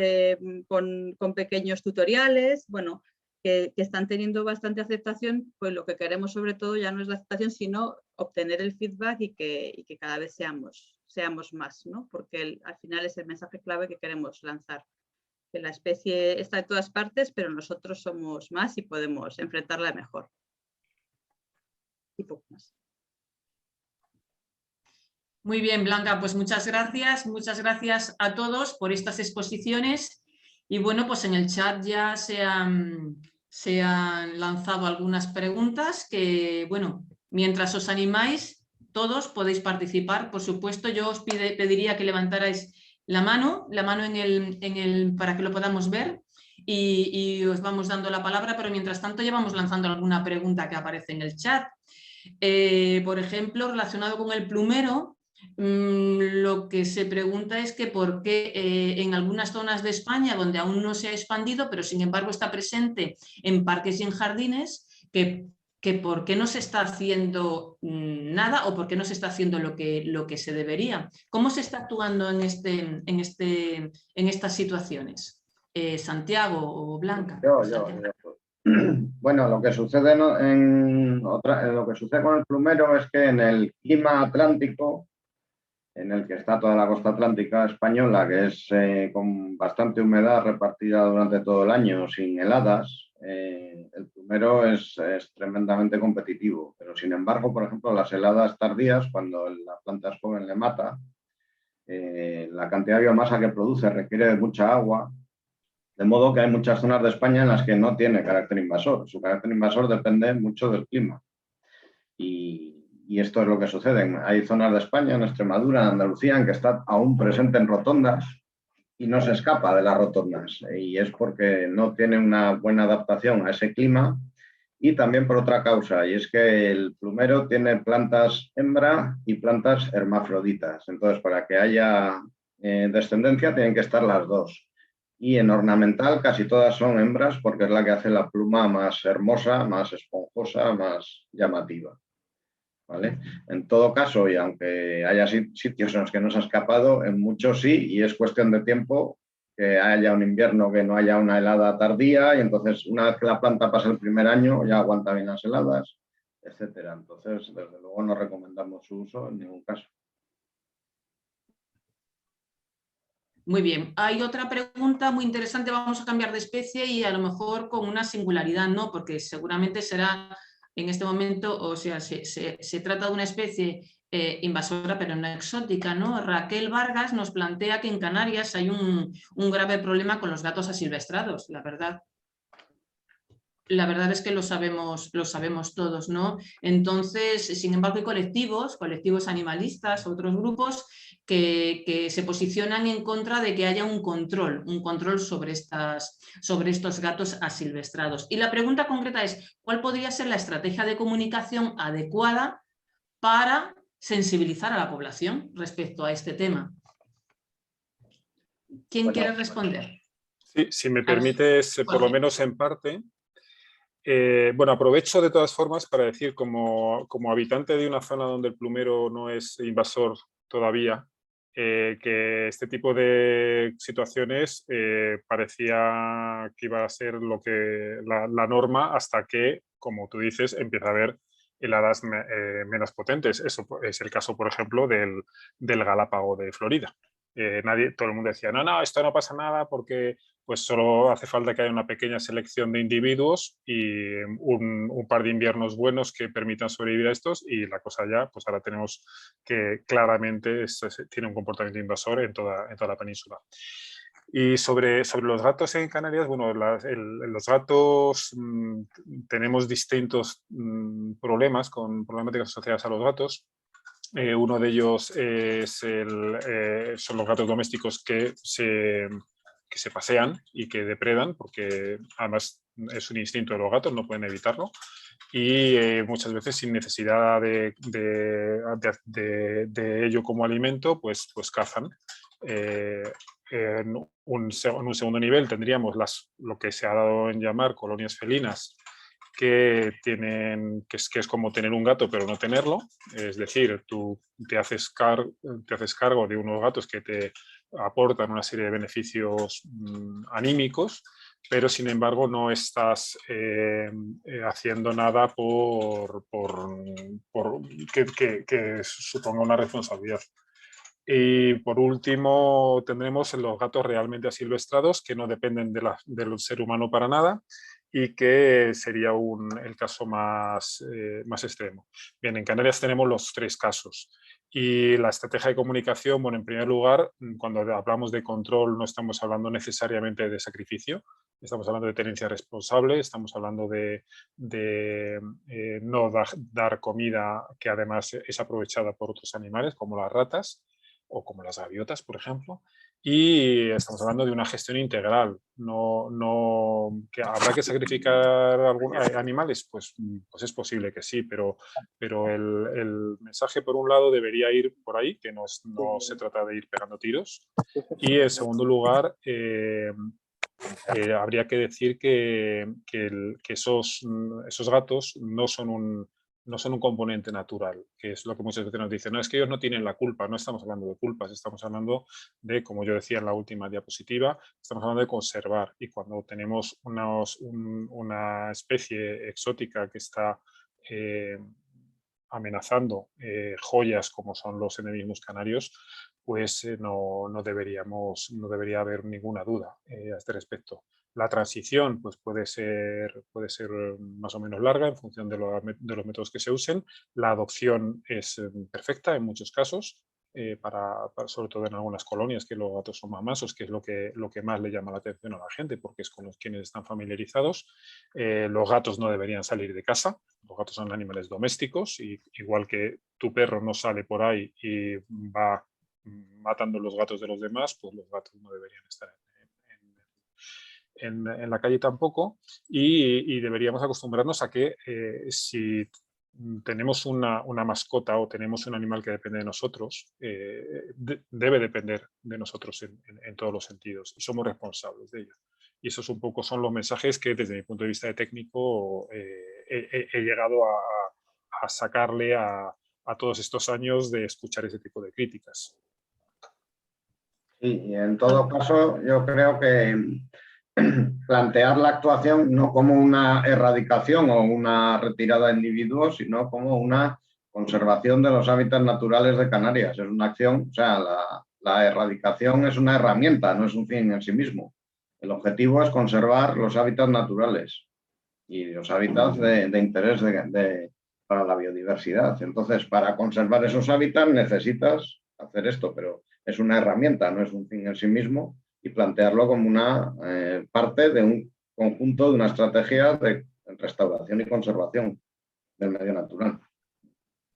con pequeños tutoriales, bueno, que están teniendo bastante aceptación. Pues lo que queremos sobre todo ya no es la aceptación, sino obtener el feedback y que cada vez seamos más, ¿no? Porque al final es el mensaje clave que queremos lanzar, que la especie está en todas partes, pero nosotros somos más y podemos enfrentarla mejor. Y poco más. Muy bien, Blanca, pues muchas gracias a todos por estas exposiciones y bueno, pues en el chat ya se han lanzado algunas preguntas que, bueno, mientras os animáis, todos podéis participar, por supuesto. Yo os pediría que levantarais la mano para que lo podamos ver y os vamos dando la palabra, pero mientras tanto ya vamos lanzando alguna pregunta que aparece en el chat. Por ejemplo, relacionado con el plumero, lo que se pregunta es que por qué en algunas zonas de España donde aún no se ha expandido, pero sin embargo está presente en parques y en jardines, que por qué no se está haciendo nada o por qué no se está haciendo lo que se debería. ¿Cómo se está actuando en estas situaciones? Santiago o Blanca. Bueno, lo que sucede lo que sucede con el plumero es que en el clima atlántico, en el que está toda la costa atlántica española, que es con bastante humedad repartida durante todo el año, sin heladas, el plumero es tremendamente competitivo. Pero sin embargo, por ejemplo, las heladas tardías, cuando la planta es joven le mata, La cantidad de biomasa que produce requiere de mucha agua, de modo que hay muchas zonas de España en las que no tiene carácter invasor. Su carácter invasor depende mucho del clima. Y esto es lo que sucede. Hay zonas de España, en Extremadura, en Andalucía, en que está aún presente en rotondas y no se escapa de las rotondas. Y es porque no tiene una buena adaptación a ese clima y también por otra causa, y es que el plumero tiene plantas hembra y plantas hermafroditas. Entonces, para que haya descendencia, tienen que estar las dos. Y en ornamental casi todas son hembras porque es la que hace la pluma más hermosa, más esponjosa, más llamativa. ¿Vale? En todo caso, y aunque haya sitios en los que no se ha escapado, en muchos sí, y es cuestión de tiempo que haya un invierno que no haya una helada tardía, y entonces una vez que la planta pasa el primer año ya aguanta bien las heladas, etcétera. Entonces, desde luego no recomendamos su uso en ningún caso. Muy bien, hay otra pregunta muy interesante, vamos a cambiar de especie y a lo mejor con una singularidad, ¿no? Porque seguramente será en este momento, o sea, se trata de una especie invasora pero no exótica, ¿no? Raquel Vargas nos plantea que en Canarias hay un grave problema con los gatos asilvestrados, la verdad. La verdad es que lo sabemos todos, ¿no? Entonces, sin embargo, hay colectivos animalistas, otros grupos que se posicionan en contra de que haya un control sobre estos gatos asilvestrados. Y la pregunta concreta es, ¿cuál podría ser la estrategia de comunicación adecuada para sensibilizar a la población respecto a este tema? ¿Quién quiere responder? Sí, si me permites, por lo menos en parte. Bueno, aprovecho de todas formas para decir, como habitante de una zona donde el plumero no es invasor todavía, que este tipo de situaciones parecía que iba a ser la norma hasta que, como tú dices, empieza a haber heladas menos potentes. Eso es el caso, por ejemplo, del Galápago de Florida. Todo el mundo decía, no, esto no pasa nada porque pues solo hace falta que haya una pequeña selección de individuos y un par de inviernos buenos que permitan sobrevivir a estos, y la cosa ya, pues ahora tenemos que claramente tiene un comportamiento invasor en toda la península. Y sobre los gatos en Canarias, bueno, los gatos tenemos distintos problemáticas asociadas a los gatos. Uno de ellos son los gatos domésticos que se pasean y que depredan, porque además es un instinto de los gatos, no pueden evitarlo, y muchas veces sin necesidad de ello como alimento, pues cazan. En un segundo nivel tendríamos lo que se ha dado en llamar colonias felinas, que es como tener un gato pero no tenerlo, es decir, tú te haces cargo de unos gatos que te aportan una serie de beneficios anímicos, pero sin embargo no estás haciendo nada por que suponga una responsabilidad. Y por último tendremos los gatos realmente asilvestrados, que no dependen del ser humano para nada, y que sería el caso más extremo. Bien, en Canarias tenemos los tres casos. Y la estrategia de comunicación, bueno, en primer lugar, cuando hablamos de control no estamos hablando necesariamente de sacrificio, estamos hablando de tenencia responsable, estamos hablando de no dar comida que además es aprovechada por otros animales, como las ratas o como las gaviotas, por ejemplo. Y estamos hablando de una gestión integral. ¿Que habrá que sacrificar animales? Pues es posible que sí, pero el mensaje, por un lado, debería ir por ahí, que no se trata de ir pegando tiros. Y en segundo lugar, habría que decir que esos gatos no son un componente natural, que es lo que muchas veces nos dicen. No, es que ellos no tienen la culpa, no estamos hablando de culpas, estamos hablando de, como yo decía en la última diapositiva, estamos hablando de conservar. Y cuando tenemos una especie exótica que está amenazando joyas como son los endemismos canarios, pues no debería haber ninguna duda a este respecto. La transición pues puede ser más o menos larga en función de los métodos que se usen. La adopción es perfecta en muchos casos, sobre todo en algunas colonias, que los gatos son más mansos, que es lo que más le llama la atención a la gente, porque es con los quienes están familiarizados. Los gatos no deberían salir de casa, los gatos son animales domésticos, y igual que tu perro no sale por ahí y va matando los gatos de los demás, pues los gatos no deberían estar en la calle tampoco, y deberíamos acostumbrarnos a que si tenemos una mascota o tenemos un animal que depende de nosotros, debe depender de nosotros en todos los sentidos, y somos responsables de ello. Y esos un poco son los mensajes que desde mi punto de vista de técnico he llegado a sacarle a todos estos años de escuchar ese tipo de críticas. Sí, y en todo caso yo creo que plantear la actuación no como una erradicación o una retirada de individuos, sino como una conservación de los hábitats naturales de Canarias. Es una acción, o sea, la erradicación es una herramienta, no es un fin en sí mismo. El objetivo es conservar los hábitats naturales y los hábitats de interés para la biodiversidad. Entonces, para conservar esos hábitats necesitas hacer esto, pero es una herramienta, no es un fin en sí mismo, y plantearlo como una parte de un conjunto, de una estrategia de restauración y conservación del medio natural.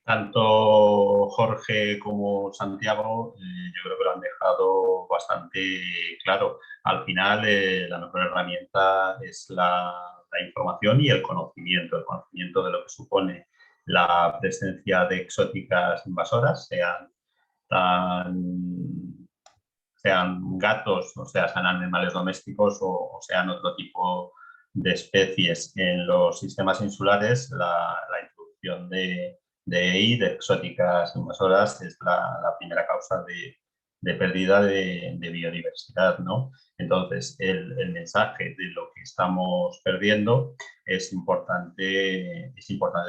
Tanto Jorge como Santiago yo creo que lo han dejado bastante claro. Al final la mejor herramienta es la información y el conocimiento de lo que supone la presencia de exóticas invasoras, sean gatos, o sea, sean animales domésticos o sean otro tipo de especies. En los sistemas insulares, la introducción de exóticas invasoras es la primera causa de pérdida de biodiversidad, ¿no? Entonces, el mensaje de lo que estamos perdiendo es importante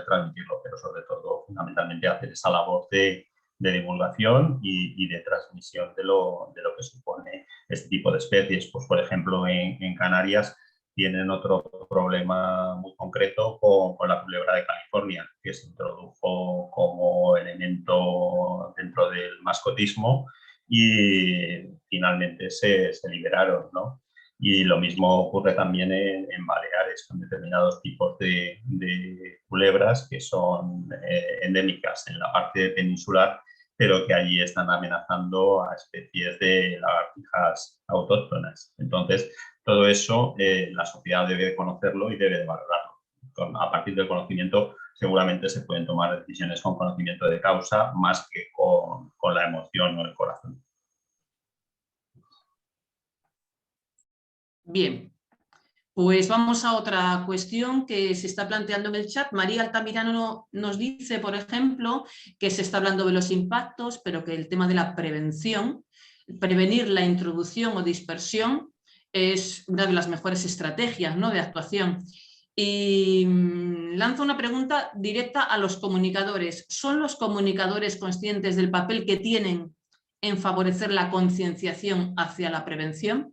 transmitirlo, pero sobre todo, fundamentalmente, hacer esa labor de divulgación y de transmisión de lo que supone este tipo de especies. Pues, por ejemplo, en Canarias tienen otro problema muy concreto con la culebra de California, que se introdujo como elemento dentro del mascotismo y finalmente se liberaron, ¿no? Y lo mismo ocurre también en Baleares, con determinados tipos de culebras que son endémicas en la parte peninsular, pero que allí están amenazando a especies de lagartijas autóctonas. Entonces, todo eso la sociedad debe conocerlo y debe valorarlo. A partir del conocimiento seguramente se pueden tomar decisiones con conocimiento de causa más que con la emoción o el corazón. Bien, pues vamos a otra cuestión que se está planteando en el chat. María Altamirano nos dice, por ejemplo, que se está hablando de los impactos, pero que el tema de la prevención, prevenir la introducción o dispersión, es una de las mejores estrategias, ¿no?, de actuación. Y lanzo una pregunta directa a los comunicadores. ¿Son los comunicadores conscientes del papel que tienen en favorecer la concienciación hacia la prevención?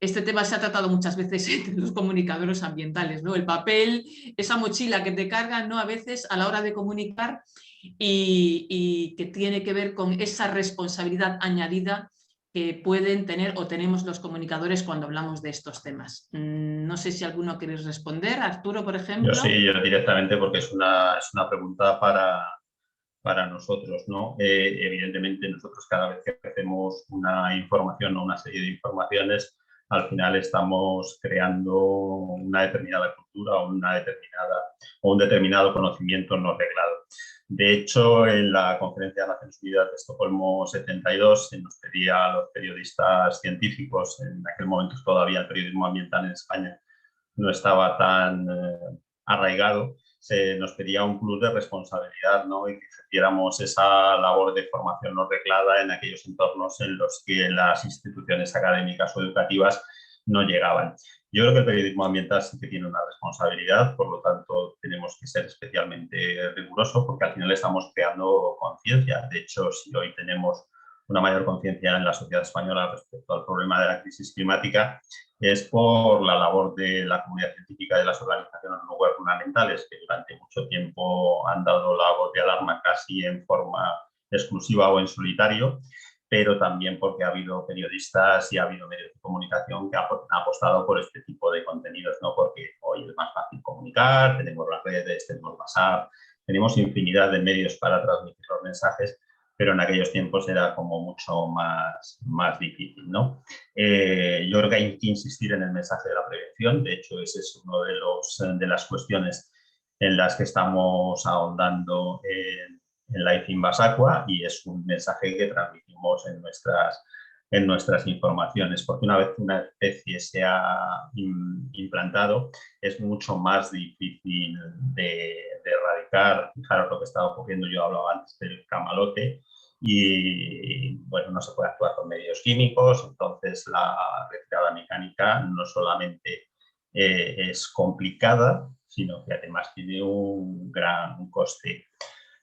Este tema se ha tratado muchas veces entre los comunicadores ambientales, ¿no? El papel, esa mochila que te cargan, ¿no?, a veces a la hora de comunicar y que tiene que ver con esa responsabilidad añadida que pueden tener o tenemos los comunicadores cuando hablamos de estos temas. No sé si alguno queréis responder. Arturo, por ejemplo. Yo sí, yo directamente, porque es una pregunta para nosotros, ¿no? Evidentemente nosotros cada vez que hacemos una información o una serie de informaciones, al final estamos creando una determinada cultura o un determinado conocimiento no reglado. De hecho, en la Conferencia de Naciones Unidas de Estocolmo 72 se nos pedía a los periodistas científicos, en aquel momento todavía el periodismo ambiental en España no estaba tan arraigado, se nos pedía un plus de responsabilidad, ¿no?, y que ejerciéramos esa labor de formación no reglada en aquellos entornos en los que las instituciones académicas o educativas no llegaban. Yo creo que el periodismo ambiental sí que tiene una responsabilidad, por lo tanto tenemos que ser especialmente rigurosos porque al final estamos creando conciencia. De hecho, si hoy tenemos una mayor conciencia en la sociedad española respecto al problema de la crisis climática, es por la labor de la comunidad científica y de las organizaciones no gubernamentales, que durante mucho tiempo han dado la voz de alarma casi en forma exclusiva o en solitario, pero también porque ha habido periodistas y ha habido medios de comunicación que han apostado por este tipo de contenidos, ¿no? Porque hoy es más fácil comunicar, tenemos las redes, tenemos WhatsApp, tenemos infinidad de medios para transmitir los mensajes, pero en aquellos tiempos era como mucho más difícil, ¿no? Yo creo que hay que insistir en el mensaje de la prevención. De hecho, ese es uno de las cuestiones en las que estamos ahondando en Life Invasacua, y es un mensaje que transmitimos en nuestras informaciones, porque una vez que una especie se ha implantado es mucho más difícil de erradicar. Fijaros lo que estaba ocurriendo, yo hablaba antes del camalote, y bueno, no se puede actuar con medios químicos, entonces la retirada mecánica no solamente es complicada, sino que además tiene un gran coste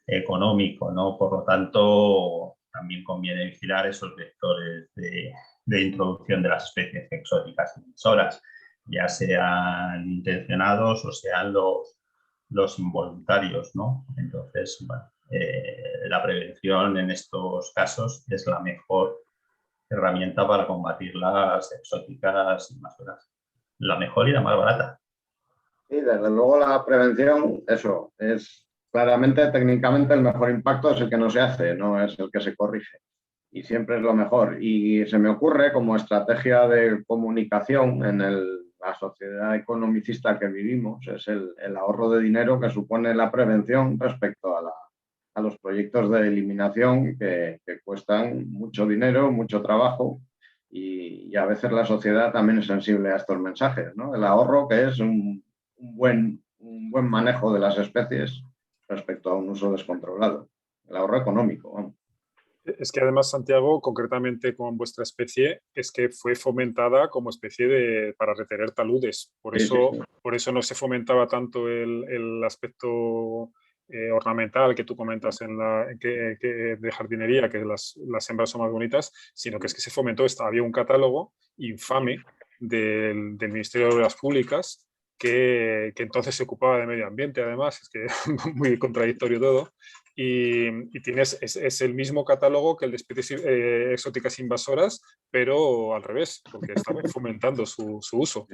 económico, ¿no? Por lo tanto, también conviene vigilar esos vectores de introducción de las especies exóticas invasoras, ya sean intencionados o sean los involuntarios, ¿no? Entonces, bueno, la prevención en estos casos es la mejor herramienta para combatir las exóticas invasoras. La mejor y la más barata. Sí, desde luego la prevención, eso, es claramente, técnicamente, el mejor impacto es el que no se hace, no es el que se corrige. Y siempre es lo mejor. Y se me ocurre como estrategia de comunicación en la sociedad economicista que vivimos, es el ahorro de dinero que supone la prevención respecto a los proyectos de eliminación que cuestan mucho dinero, mucho trabajo, y a veces la sociedad también es sensible a estos mensajes, ¿no? El ahorro, que es un buen manejo de las especies respecto a un uso descontrolado. El ahorro económico, vamos. Es que además, Santiago, concretamente con vuestra especie, es que fue fomentada como especie para retener taludes. Por eso no se fomentaba tanto el aspecto ornamental que tú comentas de jardinería, que las hembras son más bonitas, sino que es que se fomentó, había un catálogo infame del Ministerio de Obras Públicas que entonces se ocupaba de medio ambiente, además, es que muy contradictorio todo. Y es el mismo catálogo que el de especies exóticas invasoras, pero al revés, porque estaba fomentando su uso.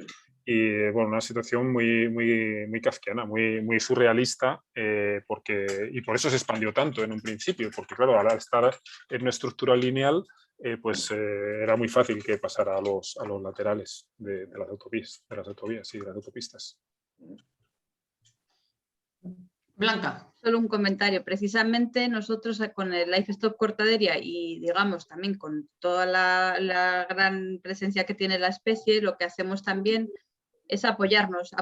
Y bueno, una situación muy kafkiana, muy surrealista, y por eso se expandió tanto en un principio, porque claro, al estar en una estructura lineal, era muy fácil que pasara a los laterales de las autovías y de las autopistas. Blanca. Solo un comentario. Precisamente nosotros con el Livestock Cortaderia y digamos también con toda la gran presencia que tiene la especie, lo que hacemos también es apoyarnos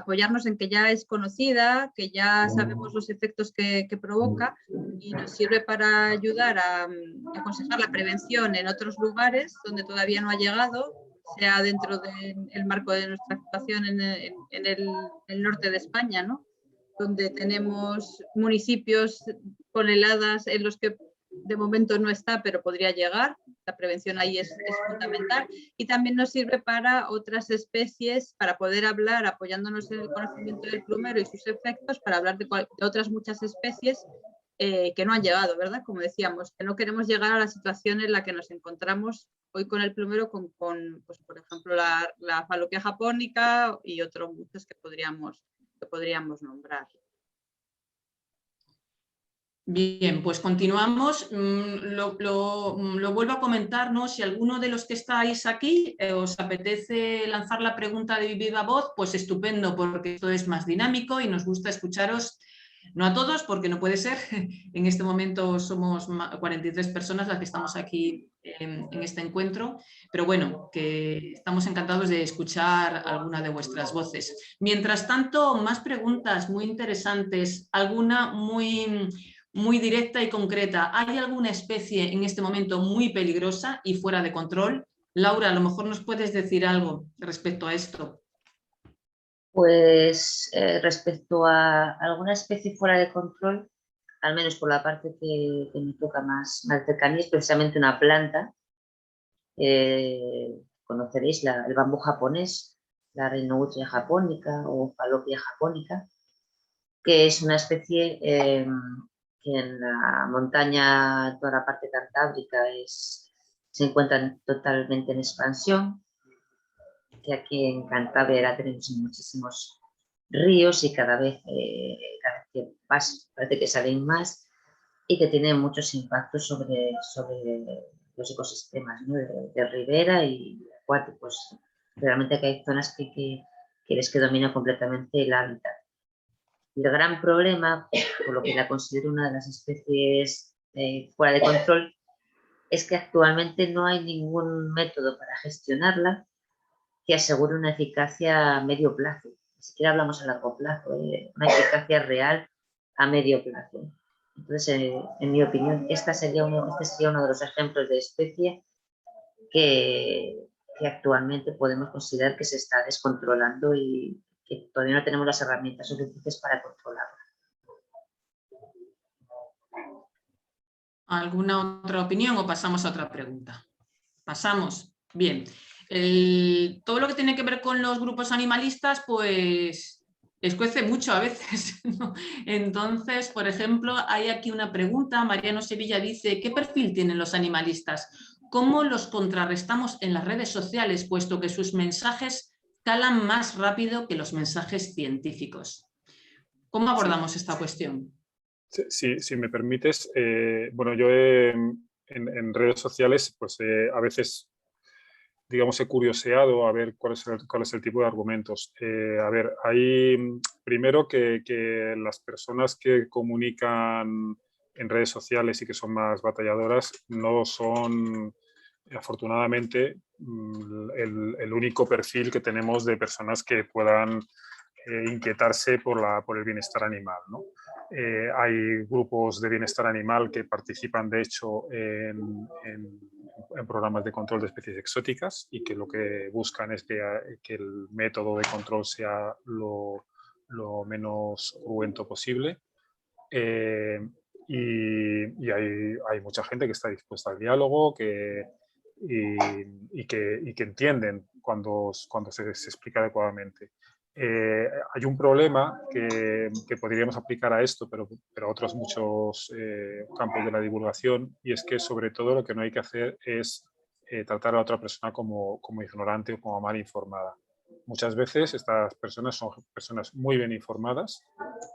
en que ya es conocida, que ya sabemos los efectos que provoca, y nos sirve para ayudar a aconsejar la prevención en otros lugares donde todavía no ha llegado, sea dentro del marco de nuestra actuación en el norte de España, ¿no? Donde tenemos municipios con heladas en los que de momento no está, pero podría llegar. La prevención ahí es fundamental, y también nos sirve para otras especies, para poder hablar, apoyándonos en el conocimiento del plumero y sus efectos, para hablar de otras muchas especies que no han llegado, ¿verdad? Como decíamos, que no queremos llegar a la situación en la que nos encontramos hoy con el plumero, con pues, por ejemplo, la falopia japónica y otros muchos que podríamos nombrar. Bien, pues continuamos. Lo vuelvo a comentar, ¿no? Si alguno de los que estáis aquí os apetece lanzar la pregunta de viva voz, pues estupendo, porque esto es más dinámico y nos gusta escucharos, no a todos, porque no puede ser. En este momento somos 43 personas las que estamos aquí en este encuentro, pero bueno, que estamos encantados de escuchar alguna de vuestras voces. Mientras tanto, más preguntas muy interesantes, alguna muy directa y concreta. ¿Hay alguna especie en este momento muy peligrosa y fuera de control? Laura, a lo mejor nos puedes decir algo respecto a esto. Pues respecto a alguna especie fuera de control, al menos por la parte que me toca más cercana, es precisamente una planta. Conoceréis el bambú japonés, la Rhinogutria japonica o Falopia japonica, que es una especie que en la montaña, toda la parte cantábrica, se encuentran totalmente en expansión, que aquí en Cantabria tenemos muchísimos ríos y cada vez que parece que salen más y que tienen muchos impactos sobre los ecosistemas, ¿no? de ribera y acuáticos. Realmente que hay zonas que es que domina completamente el hábitat. Y el gran problema, por lo que la considero una de las especies fuera de control, es que actualmente no hay ningún método para gestionarla que asegure una eficacia a medio plazo. Ni siquiera hablamos a largo plazo, una eficacia real a medio plazo. Entonces, en mi opinión, este sería uno de los ejemplos de especie que actualmente podemos considerar que se está descontrolando y que todavía no tenemos las herramientas suficientes para controlarla. ¿Alguna otra opinión o pasamos a otra pregunta? Pasamos. Bien. Todo lo que tiene que ver con los grupos animalistas, pues escuece mucho a veces, ¿no? Entonces, por ejemplo, hay aquí una pregunta. Mariano Sevilla dice, ¿qué perfil tienen los animalistas? ¿Cómo los contrarrestamos en las redes sociales, puesto que sus mensajes calan más rápido que los mensajes científicos? ¿Cómo abordamos esta cuestión? Sí, si me permites, bueno, yo en redes sociales, pues a veces, digamos, he curioseado a ver cuál es el tipo de argumentos. A ver, hay primero que las personas que comunican en redes sociales y que son más batalladoras no son, afortunadamente, el único perfil que tenemos de personas que puedan inquietarse por el bienestar animal, ¿no? Hay grupos de bienestar animal que participan, de hecho, en programas de control de especies exóticas y que lo que buscan es que el método de control sea lo menos cruento posible. Y hay mucha gente que está dispuesta al diálogo y que entienden cuando se explica adecuadamente. Hay un problema que podríamos aplicar a esto, pero a otros muchos campos de la divulgación, y es que sobre todo lo que no hay que hacer es tratar a la otra persona como ignorante o como mal informada. Muchas veces estas personas son personas muy bien informadas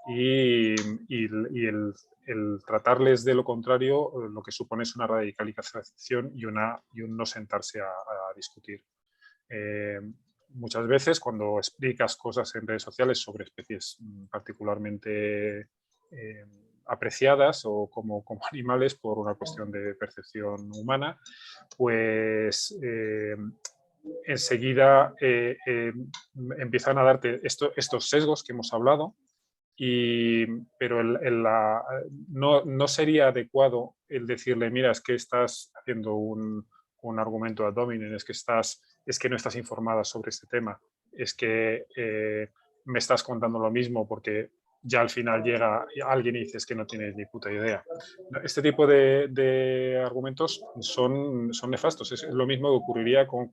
y el tratarles de lo contrario lo que supone es una radicalización y un no sentarse a discutir. Muchas veces cuando explicas cosas en redes sociales sobre especies particularmente apreciadas o como animales por una cuestión de percepción humana, pues enseguida empiezan a darte estos sesgos que hemos hablado, pero no sería adecuado el decirle, mira, es que estás haciendo un argumento ad hominem, es que no estás informada sobre este tema, es que me estás contando lo mismo porque ya al final llega alguien y dices que no tienes ni puta idea. Este tipo de argumentos son nefastos. Es lo mismo que ocurriría con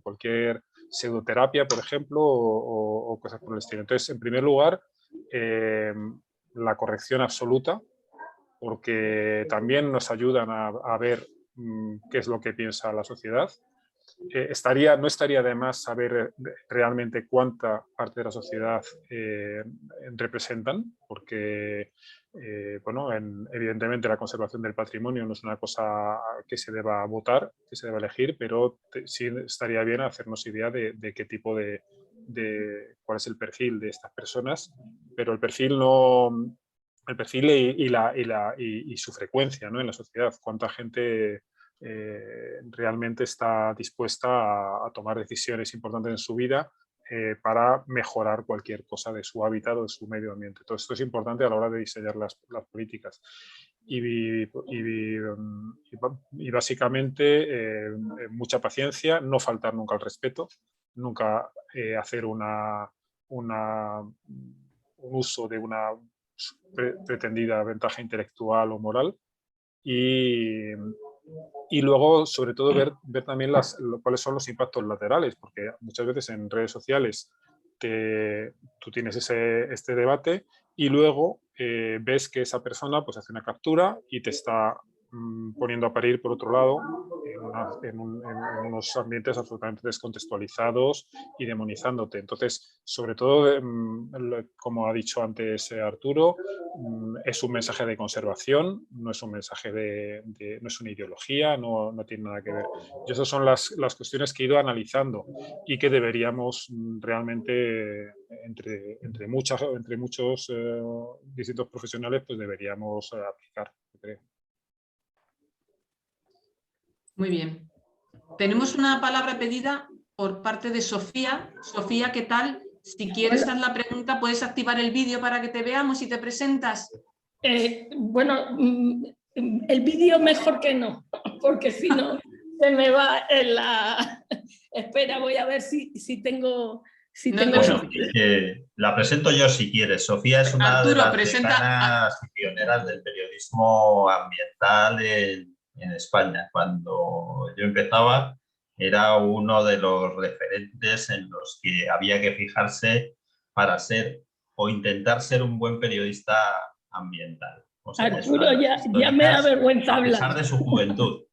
cualquier pseudoterapia, por ejemplo, o cosas por el estilo. Entonces, en primer lugar, la corrección absoluta, porque también nos ayudan a ver qué es lo que piensa la sociedad. No estaría de más saber realmente cuánta parte de la sociedad representan, porque bueno, evidentemente la conservación del patrimonio no es una cosa que se deba votar, que se deba elegir, pero sí estaría bien hacernos idea de qué tipo de cuál es el perfil de estas personas, pero el perfil y su frecuencia, ¿no? En la sociedad, cuánta gente realmente está dispuesta a tomar decisiones importantes en su vida para mejorar cualquier cosa de su hábitat o de su medio ambiente. Todo esto es importante a la hora de diseñar las políticas. Y básicamente mucha paciencia, no faltar nunca al respeto, nunca hacer un uso de una pretendida ventaja intelectual o moral, y luego, sobre todo, ver también cuáles son los impactos laterales, porque muchas veces en redes sociales tú tienes este debate y luego ves que esa persona pues hace una captura y te está poniendo a parir por otro lado en unos ambientes absolutamente descontextualizados y demonizándote. Entonces, sobre todo, como ha dicho antes Arturo, es un mensaje de conservación, no es un mensaje no es una ideología, no tiene nada que ver. Y esas son las cuestiones que he ido analizando y que deberíamos realmente, entre muchos distintos profesionales, pues deberíamos aplicar, creo. Muy bien. Tenemos una palabra pedida por parte de Sofía. Sofía, ¿qué tal? Si quieres hacer la pregunta, puedes activar el vídeo para que te veamos y te presentas. Bueno, el vídeo mejor que no, porque si no se me va en la... Espera, voy a ver si tengo... Bueno, la presento yo si quieres. Sofía es una Arturo, de las presenta... decanas y pioneras del periodismo ambiental en España. Cuando yo empezaba, era uno de los referentes en los que había que fijarse para ser o intentar ser un buen periodista ambiental. O sea, Arturo, ya me da vergüenza hablar. A pesar de su juventud.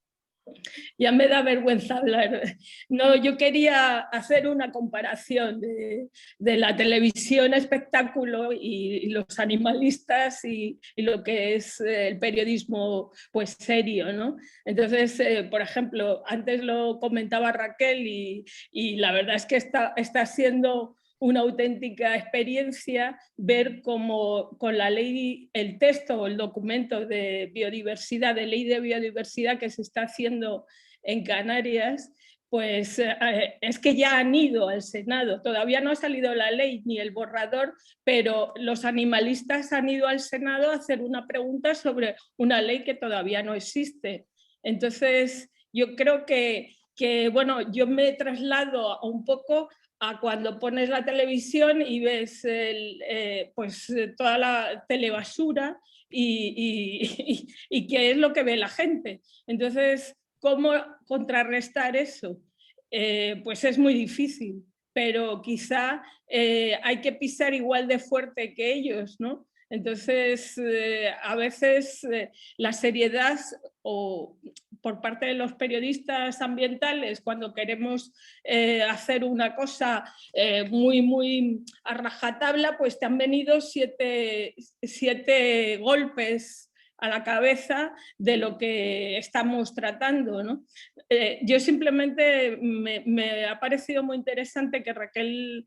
Ya me da vergüenza hablar. No, yo quería hacer una comparación de la televisión espectáculo y los animalistas y lo que es el periodismo pues serio, ¿no? Entonces, por ejemplo, antes lo comentaba Raquel y la verdad es que está siendo una auténtica experiencia ver cómo con la ley, el texto o el documento de biodiversidad, de ley de biodiversidad que se está haciendo en Canarias, pues es que ya han ido al Senado. Todavía no ha salido la ley ni el borrador, pero los animalistas han ido al Senado a hacer una pregunta sobre una ley que todavía no existe. Entonces, yo creo que bueno, yo me traslado a un poco a cuando pones la televisión y ves pues toda la telebasura y qué es lo que ve la gente. Entonces, ¿cómo contrarrestar eso? Pues es muy difícil, pero quizá hay que pisar igual de fuerte que ellos, ¿no? Entonces, a veces la seriedad por parte de los periodistas ambientales, cuando queremos hacer una cosa muy a rajatabla, pues te han venido siete golpes a la cabeza de lo que estamos tratando, ¿no? Yo simplemente me ha parecido muy interesante que Raquel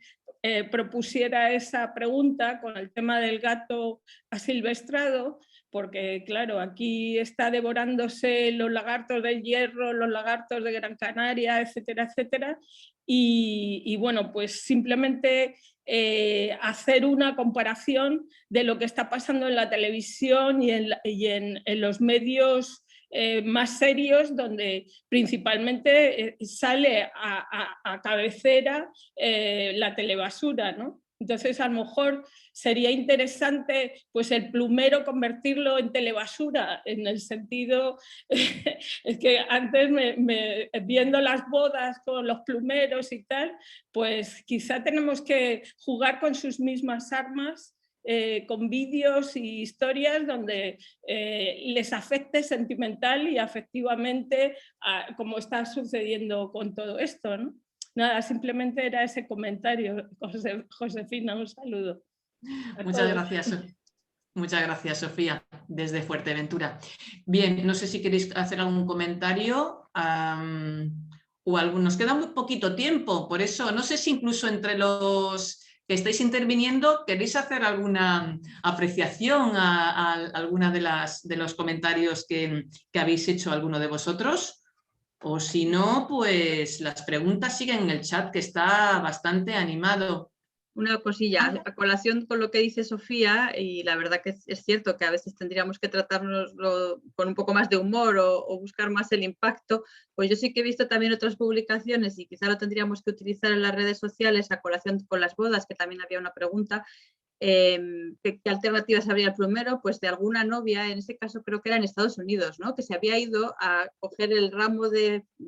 propusiera esa pregunta con el tema del gato asilvestrado, porque claro, aquí está devorándose los lagartos del Hierro, los lagartos de Gran Canaria, etcétera, etcétera, y bueno, pues simplemente hacer una comparación de lo que está pasando en la televisión y en los medios más serios, donde principalmente sale a cabecera la telebasura, ¿no? Entonces, a lo mejor sería interesante pues, el plumero convertirlo en telebasura, en el sentido, es que antes viendo las bodas con los plumeros y tal, pues quizá tenemos que jugar con sus mismas armas, con vídeos y historias donde les afecte sentimental y afectivamente, como está sucediendo con todo esto, ¿no? Nada, simplemente era ese comentario. Josefina, un saludo. Muchas gracias, Sofía, desde Fuerteventura. Bien, no sé si queréis hacer algún comentario o algún. Nos queda muy poquito tiempo, por eso no sé si incluso entre los que estáis interviniendo queréis hacer alguna apreciación a alguna de los comentarios que habéis hecho alguno de vosotros. O si no, pues las preguntas siguen en el chat, que está bastante animado. Una cosilla, a colación con lo que dice Sofía, y la verdad que es cierto que a veces tendríamos que tratárnoslo con un poco más de humor o buscar más el impacto, pues yo sí que he visto también otras publicaciones y quizá lo tendríamos que utilizar en las redes sociales a colación con las bodas, que también había una pregunta. ¿Qué alternativas habría el plumero? Pues de alguna novia, en este caso creo que era en Estados Unidos, ¿no? Que se había ido a coger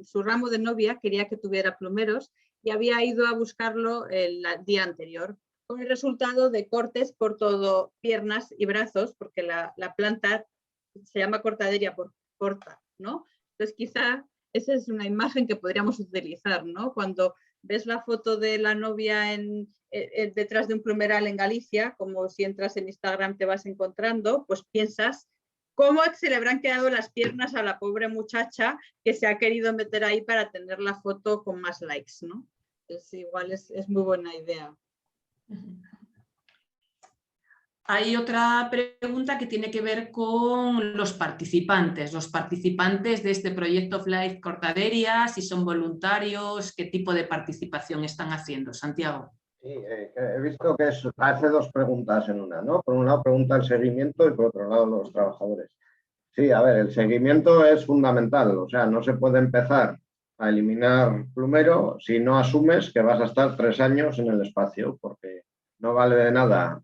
su ramo de novia, quería que tuviera plumeros y había ido a buscarlo el día anterior, con el resultado de cortes por todo, piernas y brazos, porque la planta se llama cortaderia por corta, ¿no? Entonces quizá esa es una imagen que podríamos utilizar, ¿no? Cuando ves la foto de la novia detrás de un plumeral en Galicia, como si entras en Instagram te vas encontrando, pues piensas cómo se le habrán quedado las piernas a la pobre muchacha que se ha querido meter ahí para tener la foto con más likes, ¿no? Entonces igual es muy buena idea. Hay otra pregunta que tiene que ver con los participantes de este proyecto Flight Cortaderia, si son voluntarios, qué tipo de participación están haciendo. Santiago. Sí, he visto que hace dos preguntas en una, ¿no? Por un lado pregunta el seguimiento y por otro lado los trabajadores. Sí, a ver, el seguimiento es fundamental, o sea, no se puede empezar a eliminar plumero si no asumes que vas a estar 3 años en el espacio, porque no vale de nada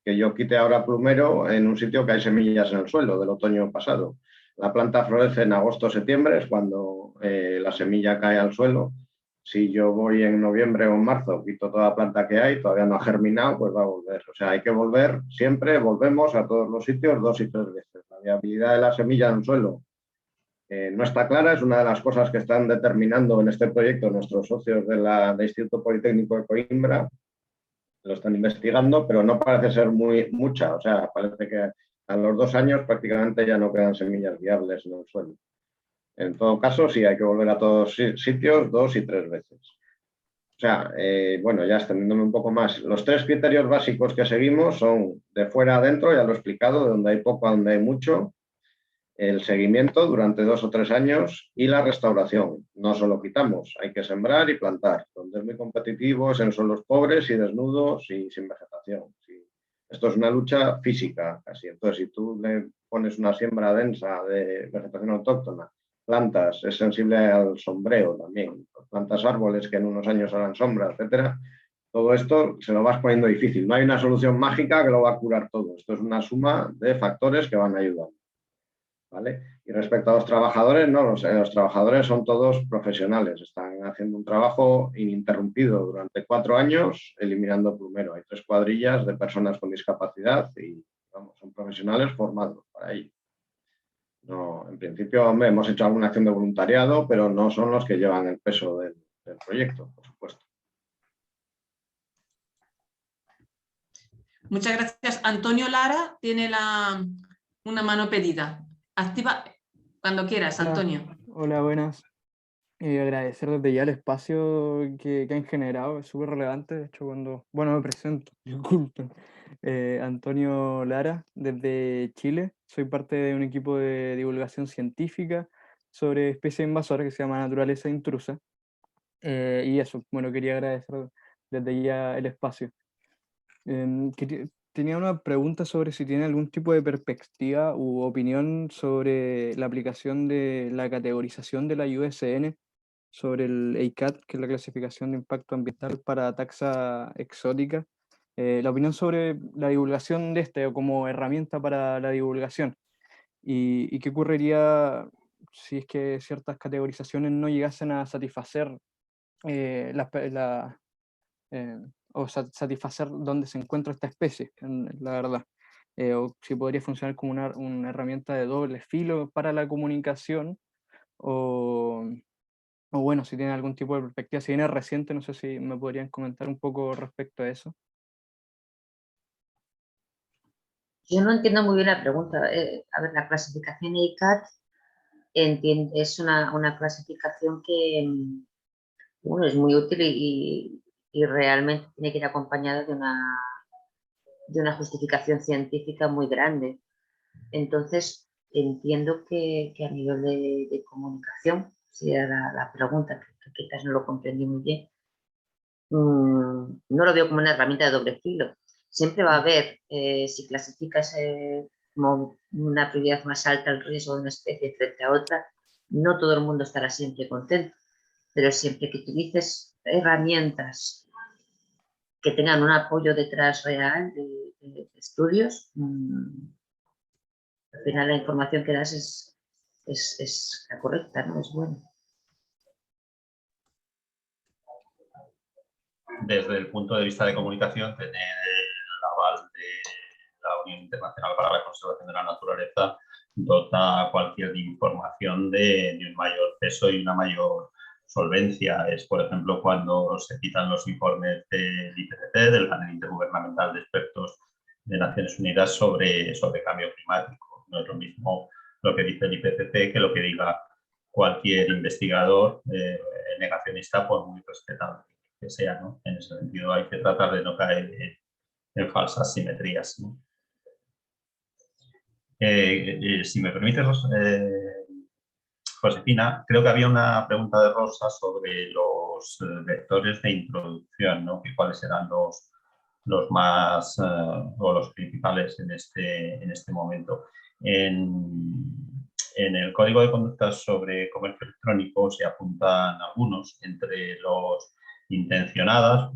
que yo quite ahora plumero en un sitio que hay semillas en el suelo del otoño pasado. La planta florece en agosto o septiembre, es cuando la semilla cae al suelo. Si yo voy en noviembre o en marzo, quito toda la planta que hay, todavía no ha germinado, pues va a volver. O sea, hay que volver siempre, volvemos a todos los sitios 2 y 3 veces. La viabilidad de la semilla en el suelo no está clara, es una de las cosas que están determinando en este proyecto nuestros socios del Instituto Politécnico de Coimbra. Lo están investigando, pero no parece ser mucha. O sea, parece que a los 2 años prácticamente ya no quedan semillas viables en el suelo. En todo caso, sí, hay que volver a todos sitios 2 y 3 veces. O sea, bueno, ya extendiéndome un poco más, los 3 criterios básicos que seguimos son de fuera a adentro, ya lo he explicado, de donde hay poco a donde hay mucho, el seguimiento durante 2 o 3 años y la restauración. No solo quitamos, hay que sembrar y plantar. Donde es muy competitivo es en suelos pobres y desnudos y sin vegetación. Sí. Esto es una lucha física casi. Entonces, si tú le pones una siembra densa de vegetación autóctona, plantas, es sensible al sombreo también, plantas árboles que en unos años harán sombra, etcétera. Todo esto se lo vas poniendo difícil. No hay una solución mágica que lo va a curar todo. Esto es una suma de factores que van ayudando. ¿Vale? Y respecto a los trabajadores, no, los trabajadores son todos profesionales, están haciendo un trabajo ininterrumpido durante 4 años eliminando plumero. Hay 3 cuadrillas de personas con discapacidad y vamos, son profesionales formados para ello. No, en principio, hombre, hemos hecho alguna acción de voluntariado, pero no son los que llevan el peso del proyecto, por supuesto. Muchas gracias. Antonio Lara tiene una mano pedida. Activa cuando quieras, Antonio. Hola, buenas. Agradecer desde ya el espacio que han generado, es súper relevante. De hecho, bueno, me presento, disculpen. Antonio Lara, desde Chile. Soy parte de un equipo de divulgación científica sobre especies invasoras que se llama Naturaleza Intrusa. Y eso, bueno, quería agradecer desde ya el espacio. Tenía una pregunta sobre si tiene algún tipo de perspectiva u opinión sobre la aplicación de la categorización de la USN sobre el EICAT, que es la clasificación de impacto ambiental para taxa exótica. La opinión sobre la divulgación de o como herramienta para la divulgación. Y qué ocurriría si es que ciertas categorizaciones no llegasen a satisfacer o satisfacer dónde se encuentra esta especie, la verdad. O si podría funcionar como una herramienta de doble filo para la comunicación, o bueno, si tiene algún tipo de perspectiva, si viene reciente, no sé si me podrían comentar un poco respecto a eso. Yo no entiendo muy bien la pregunta. A ver, la clasificación EICAT es una clasificación que, bueno, es muy útil y realmente tiene que ir acompañada de una justificación científica muy grande. Entonces, entiendo que a nivel de comunicación, si era la pregunta, que quizás no lo comprendí muy bien, no lo veo como una herramienta de doble filo. Siempre va a haber, si clasificas como una prioridad más alta el riesgo de una especie frente a otra, no todo el mundo estará siempre contento, pero siempre que utilices herramientas que tengan un apoyo detrás real de estudios, al final la información que das es la correcta, ¿no? Es buena. desde el punto de vista de comunicación, tener el aval de la Unión Internacional para la Conservación de la Naturaleza dota cualquier información de un mayor peso y una mayor solvencia. Es, por ejemplo, cuando se citan los informes del IPCC, del Panel Intergubernamental de Expertos de Naciones Unidas sobre cambio climático. No es lo mismo lo que dice el IPCC que lo que diga cualquier investigador negacionista, por muy respetable que sea, ¿no? En ese sentido hay que tratar de no caer en falsas simetrías, ¿no? Si me permites, Josefina, creo que había una pregunta de Rosa sobre los vectores de introducción, ¿no? Que cuáles eran los más o los principales en este momento. En el Código de Conductas sobre Comercio Electrónico se apuntan algunos, entre los intencionados,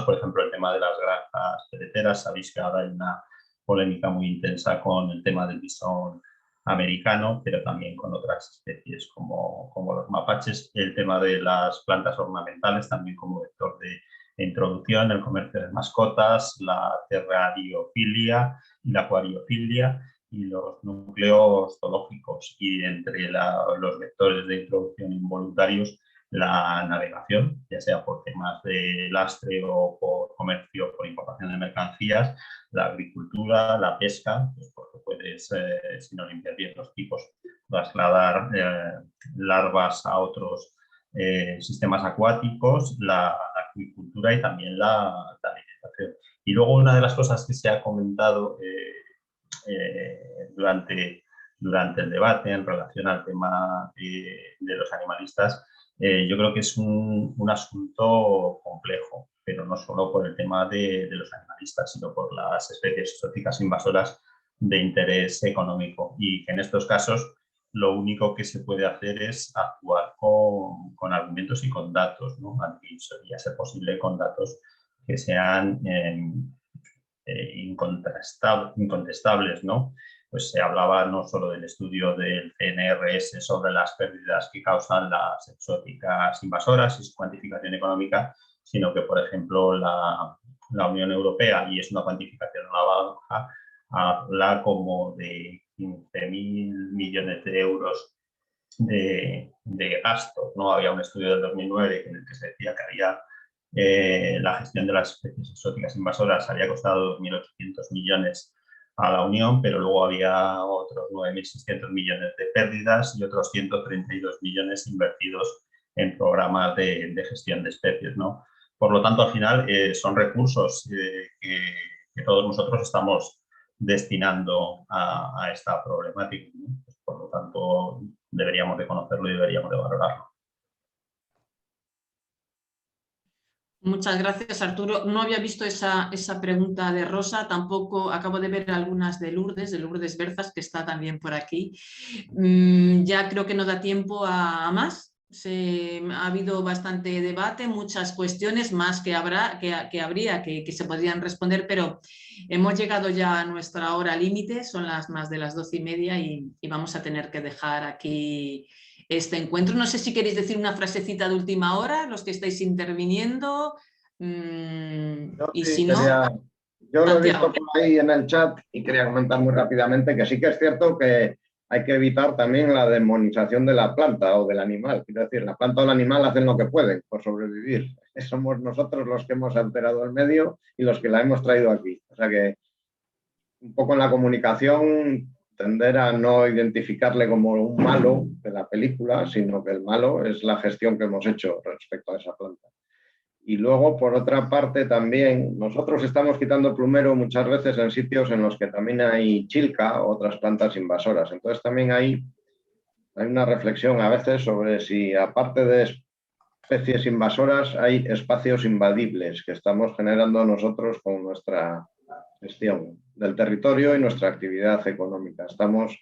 por ejemplo, el tema de las granjas peleteras. Sabéis que ahora hay una polémica muy intensa con el tema del bisón americano, pero también con otras especies como los mapaches. El tema de las plantas ornamentales también como vector de introducción, el comercio de mascotas, la terrariofilia y la acuariofilia y los núcleos zoológicos, y entre los vectores de introducción involuntarios, la navegación, ya sea por temas de lastre o por comercio, por importación de mercancías, la agricultura, la pesca, pues porque puedes, si no limpias bien los tipos, trasladar larvas a otros sistemas acuáticos, la acuicultura y también la alimentación. Y luego una de las cosas que se ha comentado durante el debate en relación al tema de los animalistas, yo creo que es un asunto complejo, pero no solo por el tema de los animalistas, sino por las especies exóticas invasoras de interés económico, y que en estos casos lo único que se puede hacer es actuar con argumentos y con datos, ¿no? Y a ser posible con datos que sean incontestables, ¿no? Pues se hablaba no solo del estudio del CNRS sobre las pérdidas que causan las exóticas invasoras y su cuantificación económica, sino que, por ejemplo, la Unión Europea, y es una cuantificación a la baja, habla como de 15.000 millones de euros de gastos, ¿no? Había un estudio del 2009 en el que se decía que había la gestión de las especies exóticas invasoras había costado 2.800 millones a la Unión, pero luego había otros 9.600 millones de pérdidas y otros 132 millones invertidos en programas de gestión de especies, ¿no? Por lo tanto, al final son recursos que todos nosotros estamos destinando a esta problemática, ¿no? Pues, por lo tanto, deberíamos de conocerlo y deberíamos de valorarlo. Muchas gracias, Arturo. No había visto esa pregunta de Rosa, tampoco acabo de ver algunas de Lourdes Berzas, que está también por aquí. Ya creo que no da tiempo a más. Ha habido bastante debate, muchas cuestiones más que se podrían responder, pero hemos llegado ya a nuestra hora límite, son más de las 12:30 y vamos a tener que dejar aquí este encuentro. No sé si queréis decir una frasecita de última hora, los que estáis interviniendo, y si no... Yo lo he visto por ahí en el chat y quería comentar muy rápidamente que sí que es cierto que hay que evitar también la demonización de la planta o del animal. Quiero decir, la planta o el animal hacen lo que pueden por sobrevivir. Somos nosotros los que hemos alterado el medio y los que la hemos traído aquí. O sea que un poco en la comunicación tender a no identificarle como un malo de la película, sino que el malo es la gestión que hemos hecho respecto a esa planta. Y luego, por otra parte, también nosotros estamos quitando plumero muchas veces en sitios en los que también hay chilca o otras plantas invasoras. Entonces también hay una reflexión a veces sobre si, aparte de especies invasoras, hay espacios invadibles que estamos generando nosotros con nuestra gestión del territorio y nuestra actividad económica. Estamos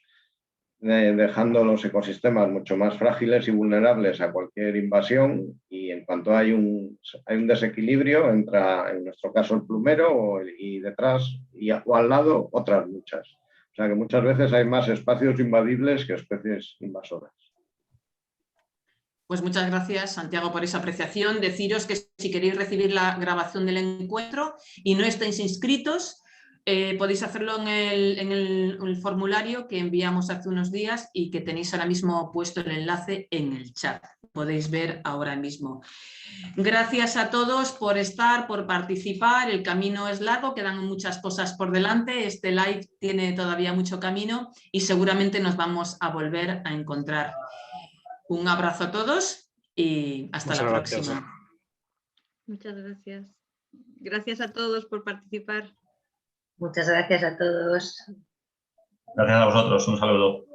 dejando los ecosistemas mucho más frágiles y vulnerables a cualquier invasión, y en cuanto hay un desequilibrio, entra en nuestro caso el plumero y detrás o al lado otras muchas. O sea que muchas veces hay más espacios invadibles que especies invasoras. Pues muchas gracias, Santiago, por esa apreciación. Deciros que si queréis recibir la grabación del encuentro y no estáis inscritos, podéis hacerlo en el formulario que enviamos hace unos días y que tenéis ahora mismo puesto el enlace en el chat. Podéis ver ahora mismo. Gracias a todos por estar, por participar. El camino es largo, quedan muchas cosas por delante. Este live tiene todavía mucho camino y seguramente nos vamos a volver a encontrar. Un abrazo a todos y hasta la próxima. Muchas gracias. Gracias a todos por participar. Muchas gracias a todos. Gracias a vosotros, un saludo.